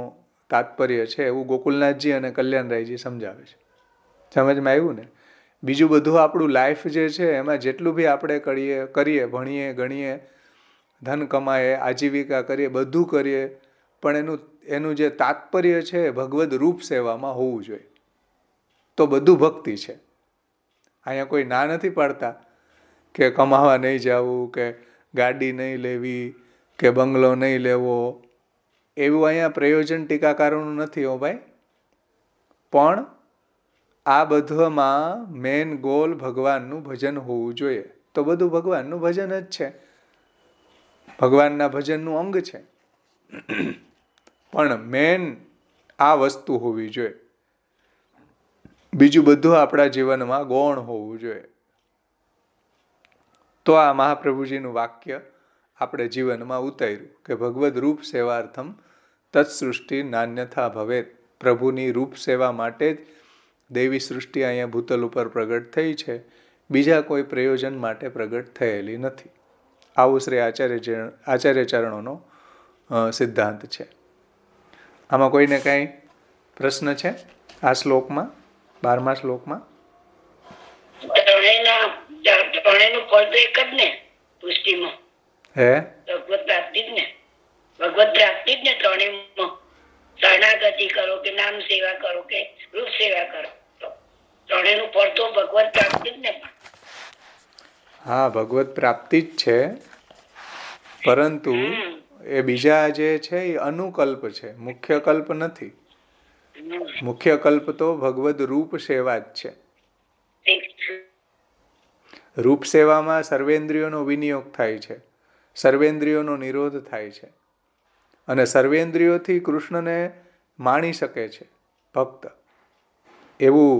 તાત્પર્ય છે, એવું ગોકુલનાથજી અને કલ્યાણરાયજી સમજાવે છે. સમજમાં આવ્યું ને? બીજું બધું આપણું લાઈફ જે છે એમાં જેટલું બી આપણે કરીએ, ભણીએ, ગણીએ, ધન કમાઈએ, આજીવિકા કરીએ, બધું કરીએ, પણ એનું જે તાત્પર્ય છે ભગવદ રૂપ સેવામાં હોવું જોઈએ. તો બધું ભક્તિ છે. અહીંયા કોઈ ના નથી પાડતા કે કમાવા નહીં જવું, કે ગાડી નહીં લેવી, કે બંગલો નહીં લેવો. એવું અહીંયા પ્રયોજન ટીકાકારોનું નથી હો ભાઈ. પણ આ બધામાં મેન ગોલ ભગવાનનું ભજન હોવું જોઈએ. તો બધું ભગવાનનું ભજન જ છે, ભગવાનના ભજનનું અંગ છે. પણ મેન આ વસ્તુ હોવી જોઈએ. બીજું બધું આપણા જીવનમાં ગૌણ હોવું જોઈએ. તો આ મહાપ્રભુજીનું વાક્ય આપણે જીવનમાં ઉતાર્યું કે ભગવદ રૂપ સેવાર્થમ તત્સૃષ્ટિ નાન્યથા ભવેત. પ્રભુની રૂપ સેવા માટે જ દેવી સૃષ્ટિ અહીંયા ભૂતલ ઉપર પ્રગટ થઈ છે, બીજા કોઈ પ્રયોજન માટે પ્રગટ થયેલી નથી. આવું શ્રી આચાર્ય ચરણોનો સિદ્ધાંત છે. આમાં કોઈને કાંઈ પ્રશ્ન છે આ શ્લોકમાં, 12મા શ્લોકમાં? ત્રણેયનું ફળ તો એક જ ને પુષ્ટિમાં, હે ભગવત પ્રાપ્તિ જ ને, ભગવત પ્રાપ્તિ જ ને. ત્રણેયમાં શરણાગતિ કરો કે નામ સેવા કરો કે રૂપ સેવા કરો, ત્રણેયનું ફળ તો ભગવત પ્રાપ્તિ જ ને. હા, ભગવત પ્રાપ્તિ જ છે, પરંતુ એ બીજા જે છે એ અનુકલ્પ છે, મુખ્ય કલ્પ નથી. મુખ્ય કલ્પ તો ભગવદ રૂપ સેવા જ છે. રૂપ સેવામાં સર્વેન્દ્રિયોનો વિનિયોગ થાય છે, સર્વેન્દ્રિયોનો નિરોધ થાય છે, અને સર્વેન્દ્રિયોથી કૃષ્ણને માણી શકે છે, ભક્ત. એવું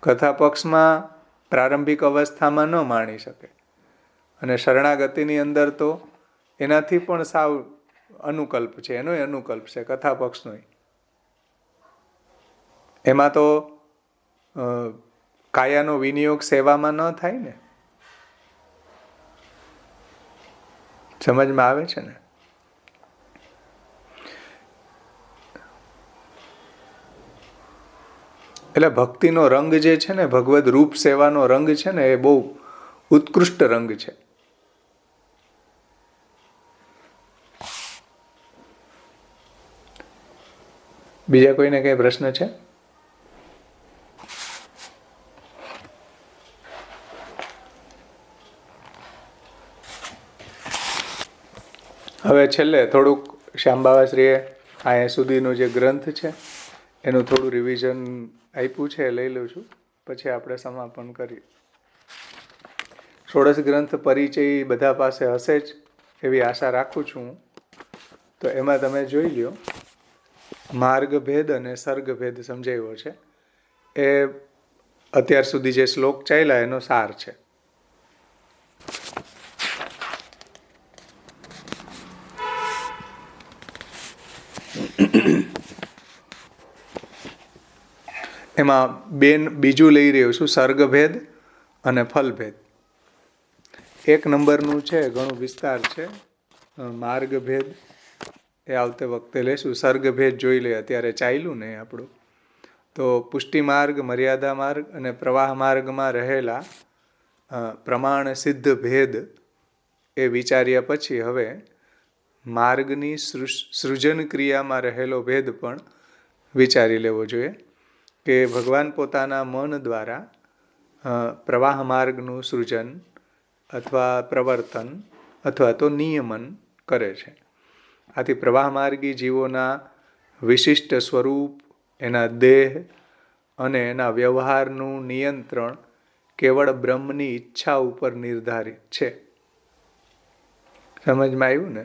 કથા પક્ષમાં પ્રારંભિક અવસ્થામાં ન માણી શકે. અને શરણાગતિની અંદર તો એનાથી પણ સાવ અનુકલ્પ છે, એનોય અનુકલ્પ છે કથા પક્ષનોય. એમાં તો કાયાનો વિનિયોગ સેવામાં ન થાય ને. સમજમાં આવે છે ને? એટલે ભક્તિનો રંગ જે છે ને, ભગવદ રૂપ સેવાનો રંગ છે ને, એ બહુ ઉત્કૃષ્ટ રંગ છે. બીજા કોઈને કઈ પ્રશ્ન છે? હવે છેલ્લે થોડુંક શ્યામબાવાશ્રીએ અહીંયા સુધીનો જે ગ્રંથ છે એનું થોડું રિવિઝન આપ્યું છે, લઈ લઉં છું, પછી આપણે સમાપન કરીએ. ષોડશ ગ્રંથ પરિચય બધા પાસે હશે જ એવી આશા રાખું છું. તો એમાં તમે જોઈ લ્યો, માર્ગભેદ અને સર્ગભેદ સમજાવ્યો છે. એ અત્યાર સુધી જે શ્લોક ચાલ્યા એનો સાર છે. એમાં બીજું લઈ રહ્યો છું, સર્ગભેદ અને ફલભેદ. 1 નંબરનું છે, ઘણું વિસ્તાર છે. માર્ગભેદ એ આવતે વખતે લેશું. સર્ગભેદ જોઈ લે, અત્યારે ચાલ્યું ને આપણું. તો પુષ્ટિ માર્ગ, મર્યાદા માર્ગ અને પ્રવાહ માર્ગમાં રહેલા પ્રમાણ સિદ્ધ ભેદ એ વિચાર્યા પછી હવે માર્ગની સૃજન ક્રિયામાં રહેલો ભેદ પણ વિચારી લેવો જોઈએ. કે ભગવાન પોતાના મન દ્વારા પ્રવાહ માર્ગનું સૃજન અથવા પ્રવર્તન અથવા તો નિયમન કરે છે. આથી પ્રવાહ માર્ગી જીવોના વિશિષ્ટ સ્વરૂપ, એના દેહ અને એના વ્યવહારનું નિયંત્રણ કેવળ બ્રહ્મની ઈચ્છા ઉપર નિર્ધારિત છે. સમજમાં આવ્યું ને?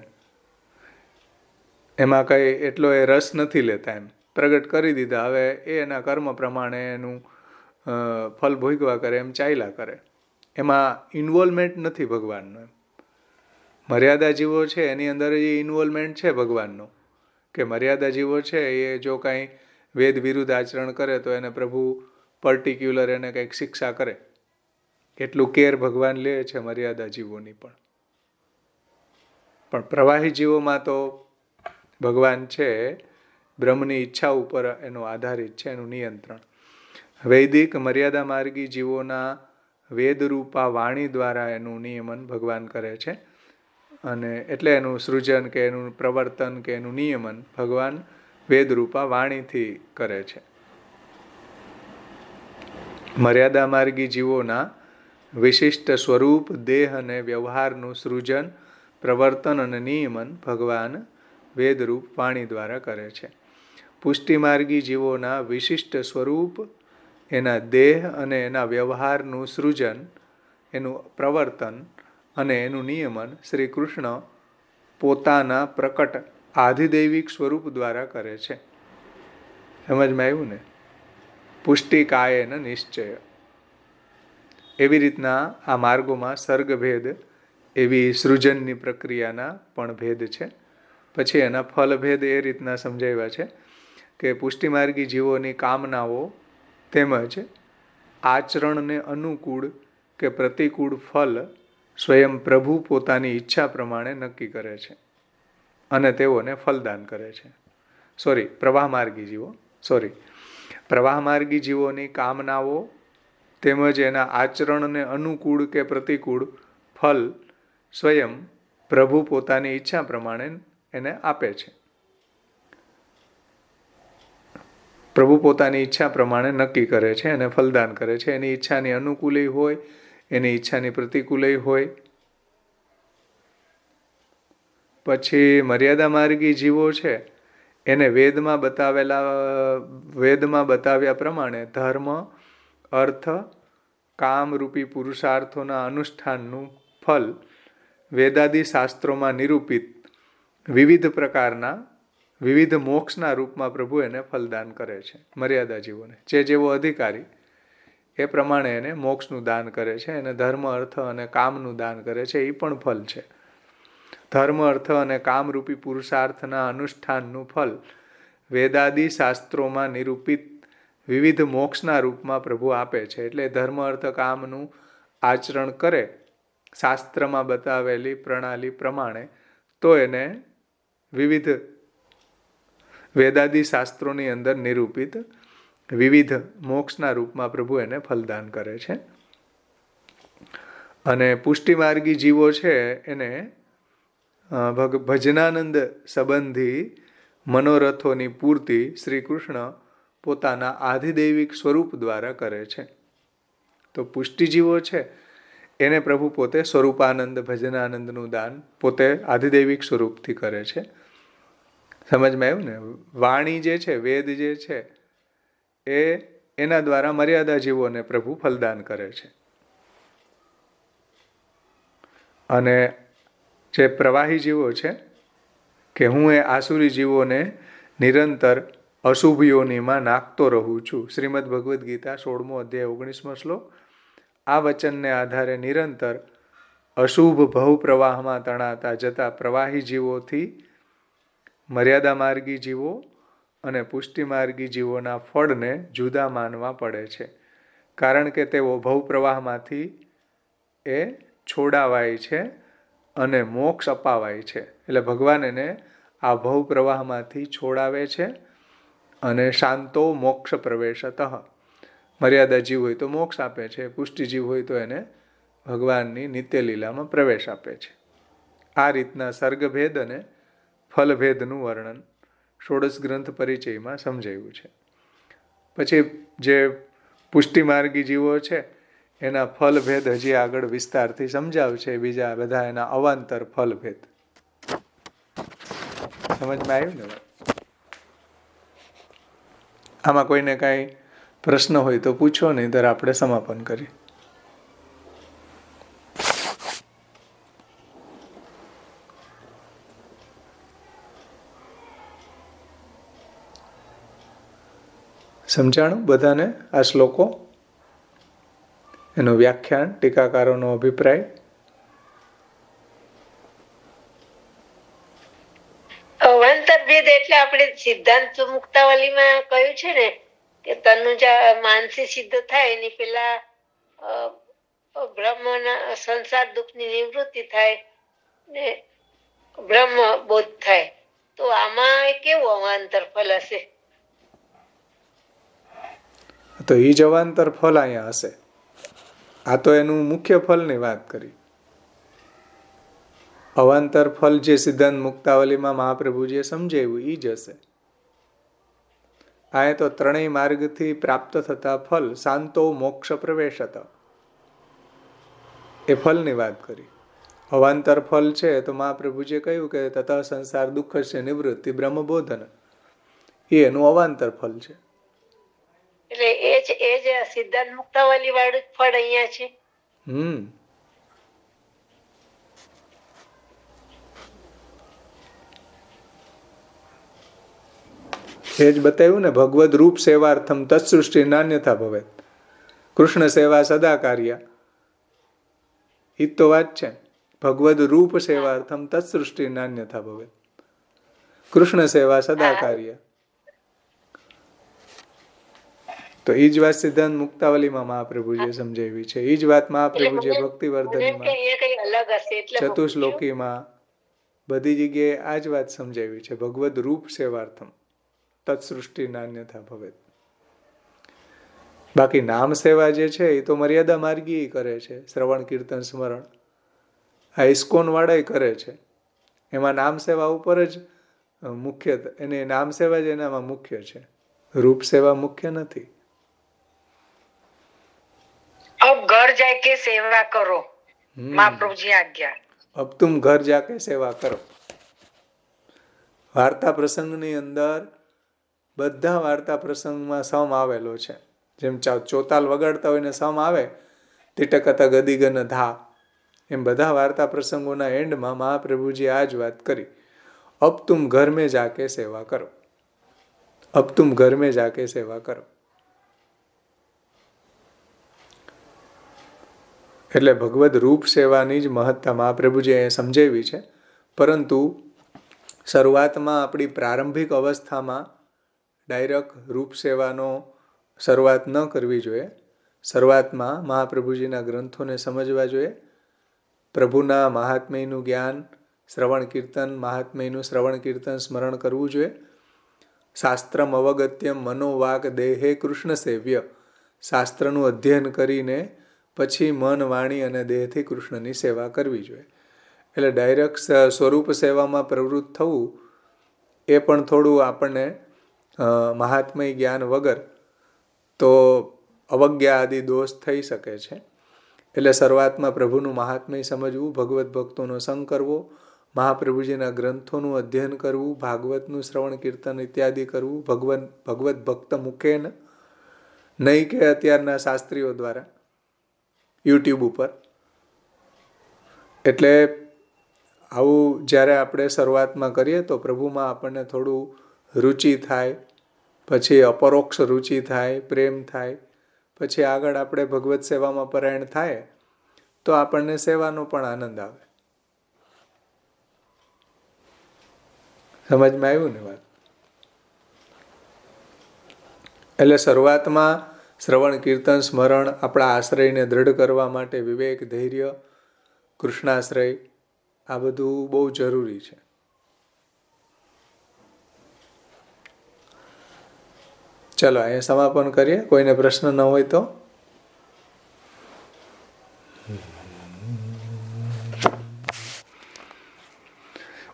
એમાં કઈ એટલો એ રસ નથી લેતા. એમ પ્રગટ કરી દીધા, હવે એના કર્મ પ્રમાણે એનું ફલ ભોગવા કરે, એમ ચાલ્યા કરે. એમાં ઇન્વોલ્વમેન્ટ નથી ભગવાનનો. એમ મર્યાદા જીવો છે એની અંદર એ ઇન્વોલ્વમેન્ટ છે ભગવાનનો, કે મર્યાદા જીવો છે એ જો કાંઈ વેદ વિરુદ્ધ આચરણ કરે તો એને પ્રભુ પર્ટિક્યુલર એને કંઈક શિક્ષા કરે. એટલું કેર ભગવાન લે છે મર્યાદા જીવોની પણ. પણ પ્રવાહી જીવોમાં તો ભગવાન છે બ્રહ્મની ઈચ્છા ઉપર એનું આધારિત છે, એનું નિયંત્રણ. વૈદિક મર્યાદા માર્ગી જીવોના વેદરૂપા વાણી દ્વારા એનું નિયમન ભગવાન કરે છે. અને એટલે એનું સૃજન કે એનું પ્રવર્તન કે એનું નિયમન ભગવાન વેદરૂપા વાણીથી કરે છે. મર્યાદા માર્ગી જીવોના વિશિષ્ટ સ્વરૂપ, દેહ અને વ્યવહારનું સૃજન, પ્રવર્તન અને નિયમન ભગવાન વેદરૂપ વાણી દ્વારા કરે છે. પુષ્ટિ માર્ગી જીવોના વિશિષ્ટ સ્વરૂપ, એના દેહ અને એના વ્યવહારનું સૃજન, એનું પ્રવર્તન અને એનું નિયમન શ્રી કૃષ્ણ પોતાના પ્રકટ આધિદૈવિક સ્વરૂપ દ્વારા કરે છે. સમજમાં આવ્યું ને? પુષ્ટિ કાયેન નિશ્ચય. એવી રીતના આ માર્ગોમાં સર્ગભેદ એવી સૃજનની પ્રક્રિયાના પણ ભેદ છે. પછી એના ફલભેદ એ રીતના સમજાવ્યા છે કે પુષ્ટિમાર્ગી જીવોની કામનાઓ તેમજ આચરણને અનુકૂળ કે પ્રતિકૂળ ફલ સ્વયં પ્રભુ પોતાની ઈચ્છા પ્રમાણે નક્કી કરે છે અને તેઓને ફલદાન કરે છે. પ્રવાહમાર્ગી જીવોની કામનાઓ તેમજ એના આચરણને અનુકૂળ કે પ્રતિકૂળ ફલ સ્વયં પ્રભુ પોતાની ઈચ્છા પ્રમાણે એને આપે છે. પ્રભુ પોતાની ઈચ્છા પ્રમાણે નક્કી કરે છે અને ફલદાન કરે છે. એની ઈચ્છાની અનુકૂળ હોય, એની ઈચ્છાની પ્રતિકૂળ હોય. પછી મર્યાદા માર્ગી જીવો છે એને વેદમાં બતાવ્યા પ્રમાણે ધર્મ, અર્થ, કામરૂપી પુરુષાર્થોના અનુષ્ઠાનનું ફલ વેદાદિ શાસ્ત્રોમાં નિરૂપિત વિવિધ પ્રકારના વિવિધ મોક્ષના રૂપમાં પ્રભુ એને ફલદાન કરે છે મર્યાદા જીવોને. જે જેવો અધિકારી એ પ્રમાણે એને મોક્ષનું દાન કરે છે, એને ધર્મ અર્થ અને કામનું દાન કરે છે, એ પણ ફલ છે. ધર્મ અર્થ અને કામરૂપી પુરુષાર્થના અનુષ્ઠાનનું ફલ વેદાદિ શાસ્ત્રોમાં નિરૂપિત વિવિધ મોક્ષના રૂપમાં પ્રભુ આપે છે. એટલે ધર્મ અર્થ કામનું આચરણ કરે શાસ્ત્રમાં બતાવેલી પ્રણાલી પ્રમાણે તો એને વિવિધ વેદાદિ શાસ્ત્રોની અંદર નિરૂપિત વિવિધ મોક્ષના રૂપમાં પ્રભુ એને ફલદાન કરે છે. અને પુષ્ટિમાર્ગી જીવો છે એને ભજનાનંદ સંબંધી મનોરથોની પૂર્તિ શ્રી કૃષ્ણ પોતાના આધિદૈવિક સ્વરૂપ દ્વારા કરે છે. તો પુષ્ટિજીવો છે એને પ્રભુ પોતે સ્વરૂપાનંદ ભજનાનંદનું દાન પોતે આધિદૈવિક સ્વરૂપથી કરે છે. સમજમાં આવ્યું ને? વાણી જે છે, વેદ જે છે, એ એના દ્વારા મર્યાદા જીવોને પ્રભુ ફલદાન કરે છે. અને જે પ્રવાહી જીવો છે કે હું એ આસુરી જીવોને નિરંતર અશુભ યોનિમાં નાખતો રહું છું. શ્રીમદ ભગવદ્ ગીતા 16મો અધ્યાય 19મો શ્લોક. આ વચનને આધારે નિરંતર અશુભ ભવ પ્રવાહમાં તણાતા જતા પ્રવાહી જીવોથી મર્યાદા માર્ગી જીવો અને પુષ્ટિમાર્ગી જીવોના ફળને જુદા માનવા પડે છે. કારણ કે તેઓ ભવ પ્રવાહમાંથી એ છોડાવાય છે અને મોક્ષ અપાવાય છે. એટલે ભગવાન એને આ ભવ પ્રવાહમાંથી છોડાવે છે અને શાંતો મોક્ષ પ્રવેશતઃ. મર્યાદા જીવ હોય તો મોક્ષ આપે છે, પુષ્ટિ જીવ હોય તો એને ભગવાનની નિત્ય લીલામાં પ્રવેશ આપે છે. આ રીતના સર્ગભેદ અને ફલભેદનું વર્ણન ષોડશ ગ્રંથ પરિચયમાં સમજાયું છે. પછી જે પુષ્ટિમાર્ગી જીવો છે એના ફલભેદ હજી આગળ વિસ્તારથી સમજાવશે. બીજા બધા એના અવાંતર ફલભેદ. સમજમાં આવ્યું ને? આમાં કોઈને કાંઈ પ્રશ્ન હોય તો પૂછો, નહીં તો આપણે સમાપન કરીએ. સમજાણું બધાને આ શ્લોકો? એનું વ્યાખ્યાન, ટીકાકારોનો અભિપ્રાય? અવાંતર ભેદ એટલે આપણે સિદ્ધાંત મુક્તાવલીમાં કહ્યું છે ને કે તનુજા માનસી સિદ્ધ થાય એની પેલા બ્રહ્મના સંસાર દુઃખની નિવૃત્તિ થાય ને બ્રહ્મ બોધ થાય. તો આમાં કેવું અવાંતર ફલ હશે? તો એ જ અવાંતર ફલ અહીંયા હશે. આ તો એનું મુખ્ય ફલની વાત કરી. અવાંતર ફલ જે સિદ્ધાંત મુક્તાવલીમાં મહાપ્રભુજીએ સમજાવ્યું એ જ હશે. આ તો ત્રણેય માર્ગથી પ્રાપ્ત થતા ફલ શાંતો મોક્ષ પ્રવેશત, એ ફલની વાત કરી. અવાંતર ફલ છે તો મહાપ્રભુજીએ કહ્યું કે તત સંસાર દુઃખ છે નિવૃત્તિ બ્રહ્મબોધન, એ એનું અવાંતર ફલ છે. એટલે એ જ સિદ્ધાંત મુક્તાવલી વાળું ફળ અહીંયા છે. એ જ બતાવ્યું ને, ભગવદ રૂપ સેવાર્થમ તત્સૃષ્ટિ નાન્યથા ભવેત. કૃષ્ણ સેવા સદા કાર્ય, એ તો વાત છે. ભગવદ રૂપ સેવાર્થમ તત્સૃષ્ટિ નાન્યથા ભવેત. કૃષ્ણ સેવા સદા કાર્ય. તો એ જ વાત સિદ્ધાંત મુક્તાવલીમાં મહાપ્રભુજીએ સમજાવી છે. એ જ વાત મહાપ્રભુજીએ ભક્તિવર્ધનમાં, ચતુશ્લોકીમાં, બધી જગ્યાએ આ જ વાત સમજાવી છે. ભગવદ રૂપ સેવાર્થમ તત્સૃષ્ટિ નાન્યથા ભવેત. બાકી નામ સેવા જે છે એ તો મર્યાદા માર્ગી કરે છે. શ્રવણ કીર્તન સ્મરણ આ ઇસ્કોન વાળા કરે છે. એમાં નામ સેવા ઉપર જ મુખ્ય, એને નામ સેવા જ એનામાં મુખ્ય છે. રૂપ સેવા મુખ્ય નથી. अब घर जाके सेवा करो, महाप्रभु जी आज्ञा. अब तुम घर जाके सेवा करो. વાર્તા પ્રસંગની અંદર બધા વાર્તા પ્રસંગમાં સમ આવેલો છે. જેમ ચોતાલ વગાડતા હોય ને સમ આવે, તિટકતા ગદીગન ધા, એમ બધા વાર્તા પ્રસંગોના એન્ડમાં મહાપ્રભુજી આ જ વાત કરી. અબ તુમ ઘર મેં જાકે સેવા કરો, અબ તુમ ઘર મેં જાકે સેવા કરો. એટલે ભગવદ રૂપ સેવાની જ મહત્તા મહાપ્રભુજી અહીંયા સમજાવી છે. પરંતુ શરૂઆતમાં આપણી પ્રારંભિક અવસ્થામાં ડાયરેક્ટ રૂપ સેવાનો શરૂઆત ન કરવી જોઈએ. શરૂઆતમાં મહાપ્રભુજીના ગ્રંથોને સમજવા જોઈએ, પ્રભુના મહાત્મ્યનું જ્ઞાન, શ્રવણ કીર્તન, મહાત્મ્યનું શ્રવણ કીર્તન સ્મરણ કરવું જોઈએ. શાસ્ત્રમ અવગત્યમ મનોવાક દેહે કૃષ્ણ સેવ્ય, શાસ્ત્રનું અધ્યયન કરીને પછી મન, વાણી અને દેહથી કૃષ્ણની સેવા કરવી જોઈએ. એટલે ડાયરેક્ટ સ્વરૂપ સેવામાં પ્રવૃત્ત થવું એ પણ થોડું આપણને મહાત્મય જ્ઞાન વગર તો અવજ્ઞા આદિ દોષ થઈ શકે છે. એટલે શરૂઆતમાં પ્રભુનું મહાત્મય સમજવું, ભગવત ભક્તોનો સંગ કરવો, મહાપ્રભુજીના ગ્રંથોનું અધ્યયન કરવું, ભાગવતનું શ્રવણ કીર્તન ઇત્યાદિ કરવું, ભગવત ભક્ત મુખેન, નહીં કે અત્યારના શાસ્ત્રીઓ દ્વારા યુટ્યુબ ઉપર. એટલે આવું જ્યારે આપણે શરૂઆતમાં કરીએ તો પ્રભુમાં આપણને થોડું રુચિ થાય, પછી અપરોક્ષ રુચિ થાય, પ્રેમ થાય, પછી આગળ આપણે ભગવત સેવામાં પરાયણ થાય તો આપણને સેવાનો પણ આનંદ આવે. સમજમાં આવ્યું ને વાત? એટલે શરૂઆતમાં શ્રવણ કીર્તન સ્મરણ આપણા આશ્રયને દ્રઢ કરવા માટે વિવેક, ધૈર્ય, કૃષ્ણાશ્રય આ બધું બહુ જરૂરી છે. ચલો અહીંયા સમાપન કરીએ. કોઈને પ્રશ્ન ન હોય તો.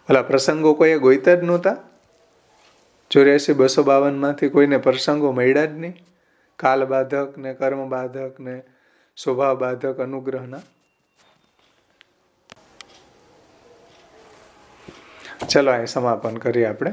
ઓલા પ્રસંગો કોઈએ ગોઈતા જ નહોતા? 84-252 માંથી કોઈને પ્રસંગો મળ્યા જ નહીં? કાલ બાધક ને કર્મ બાધક ને સ્વભાવ બાધક અનુગ્રહના. ચલો અહીં સમાપન કરીએ આપણે.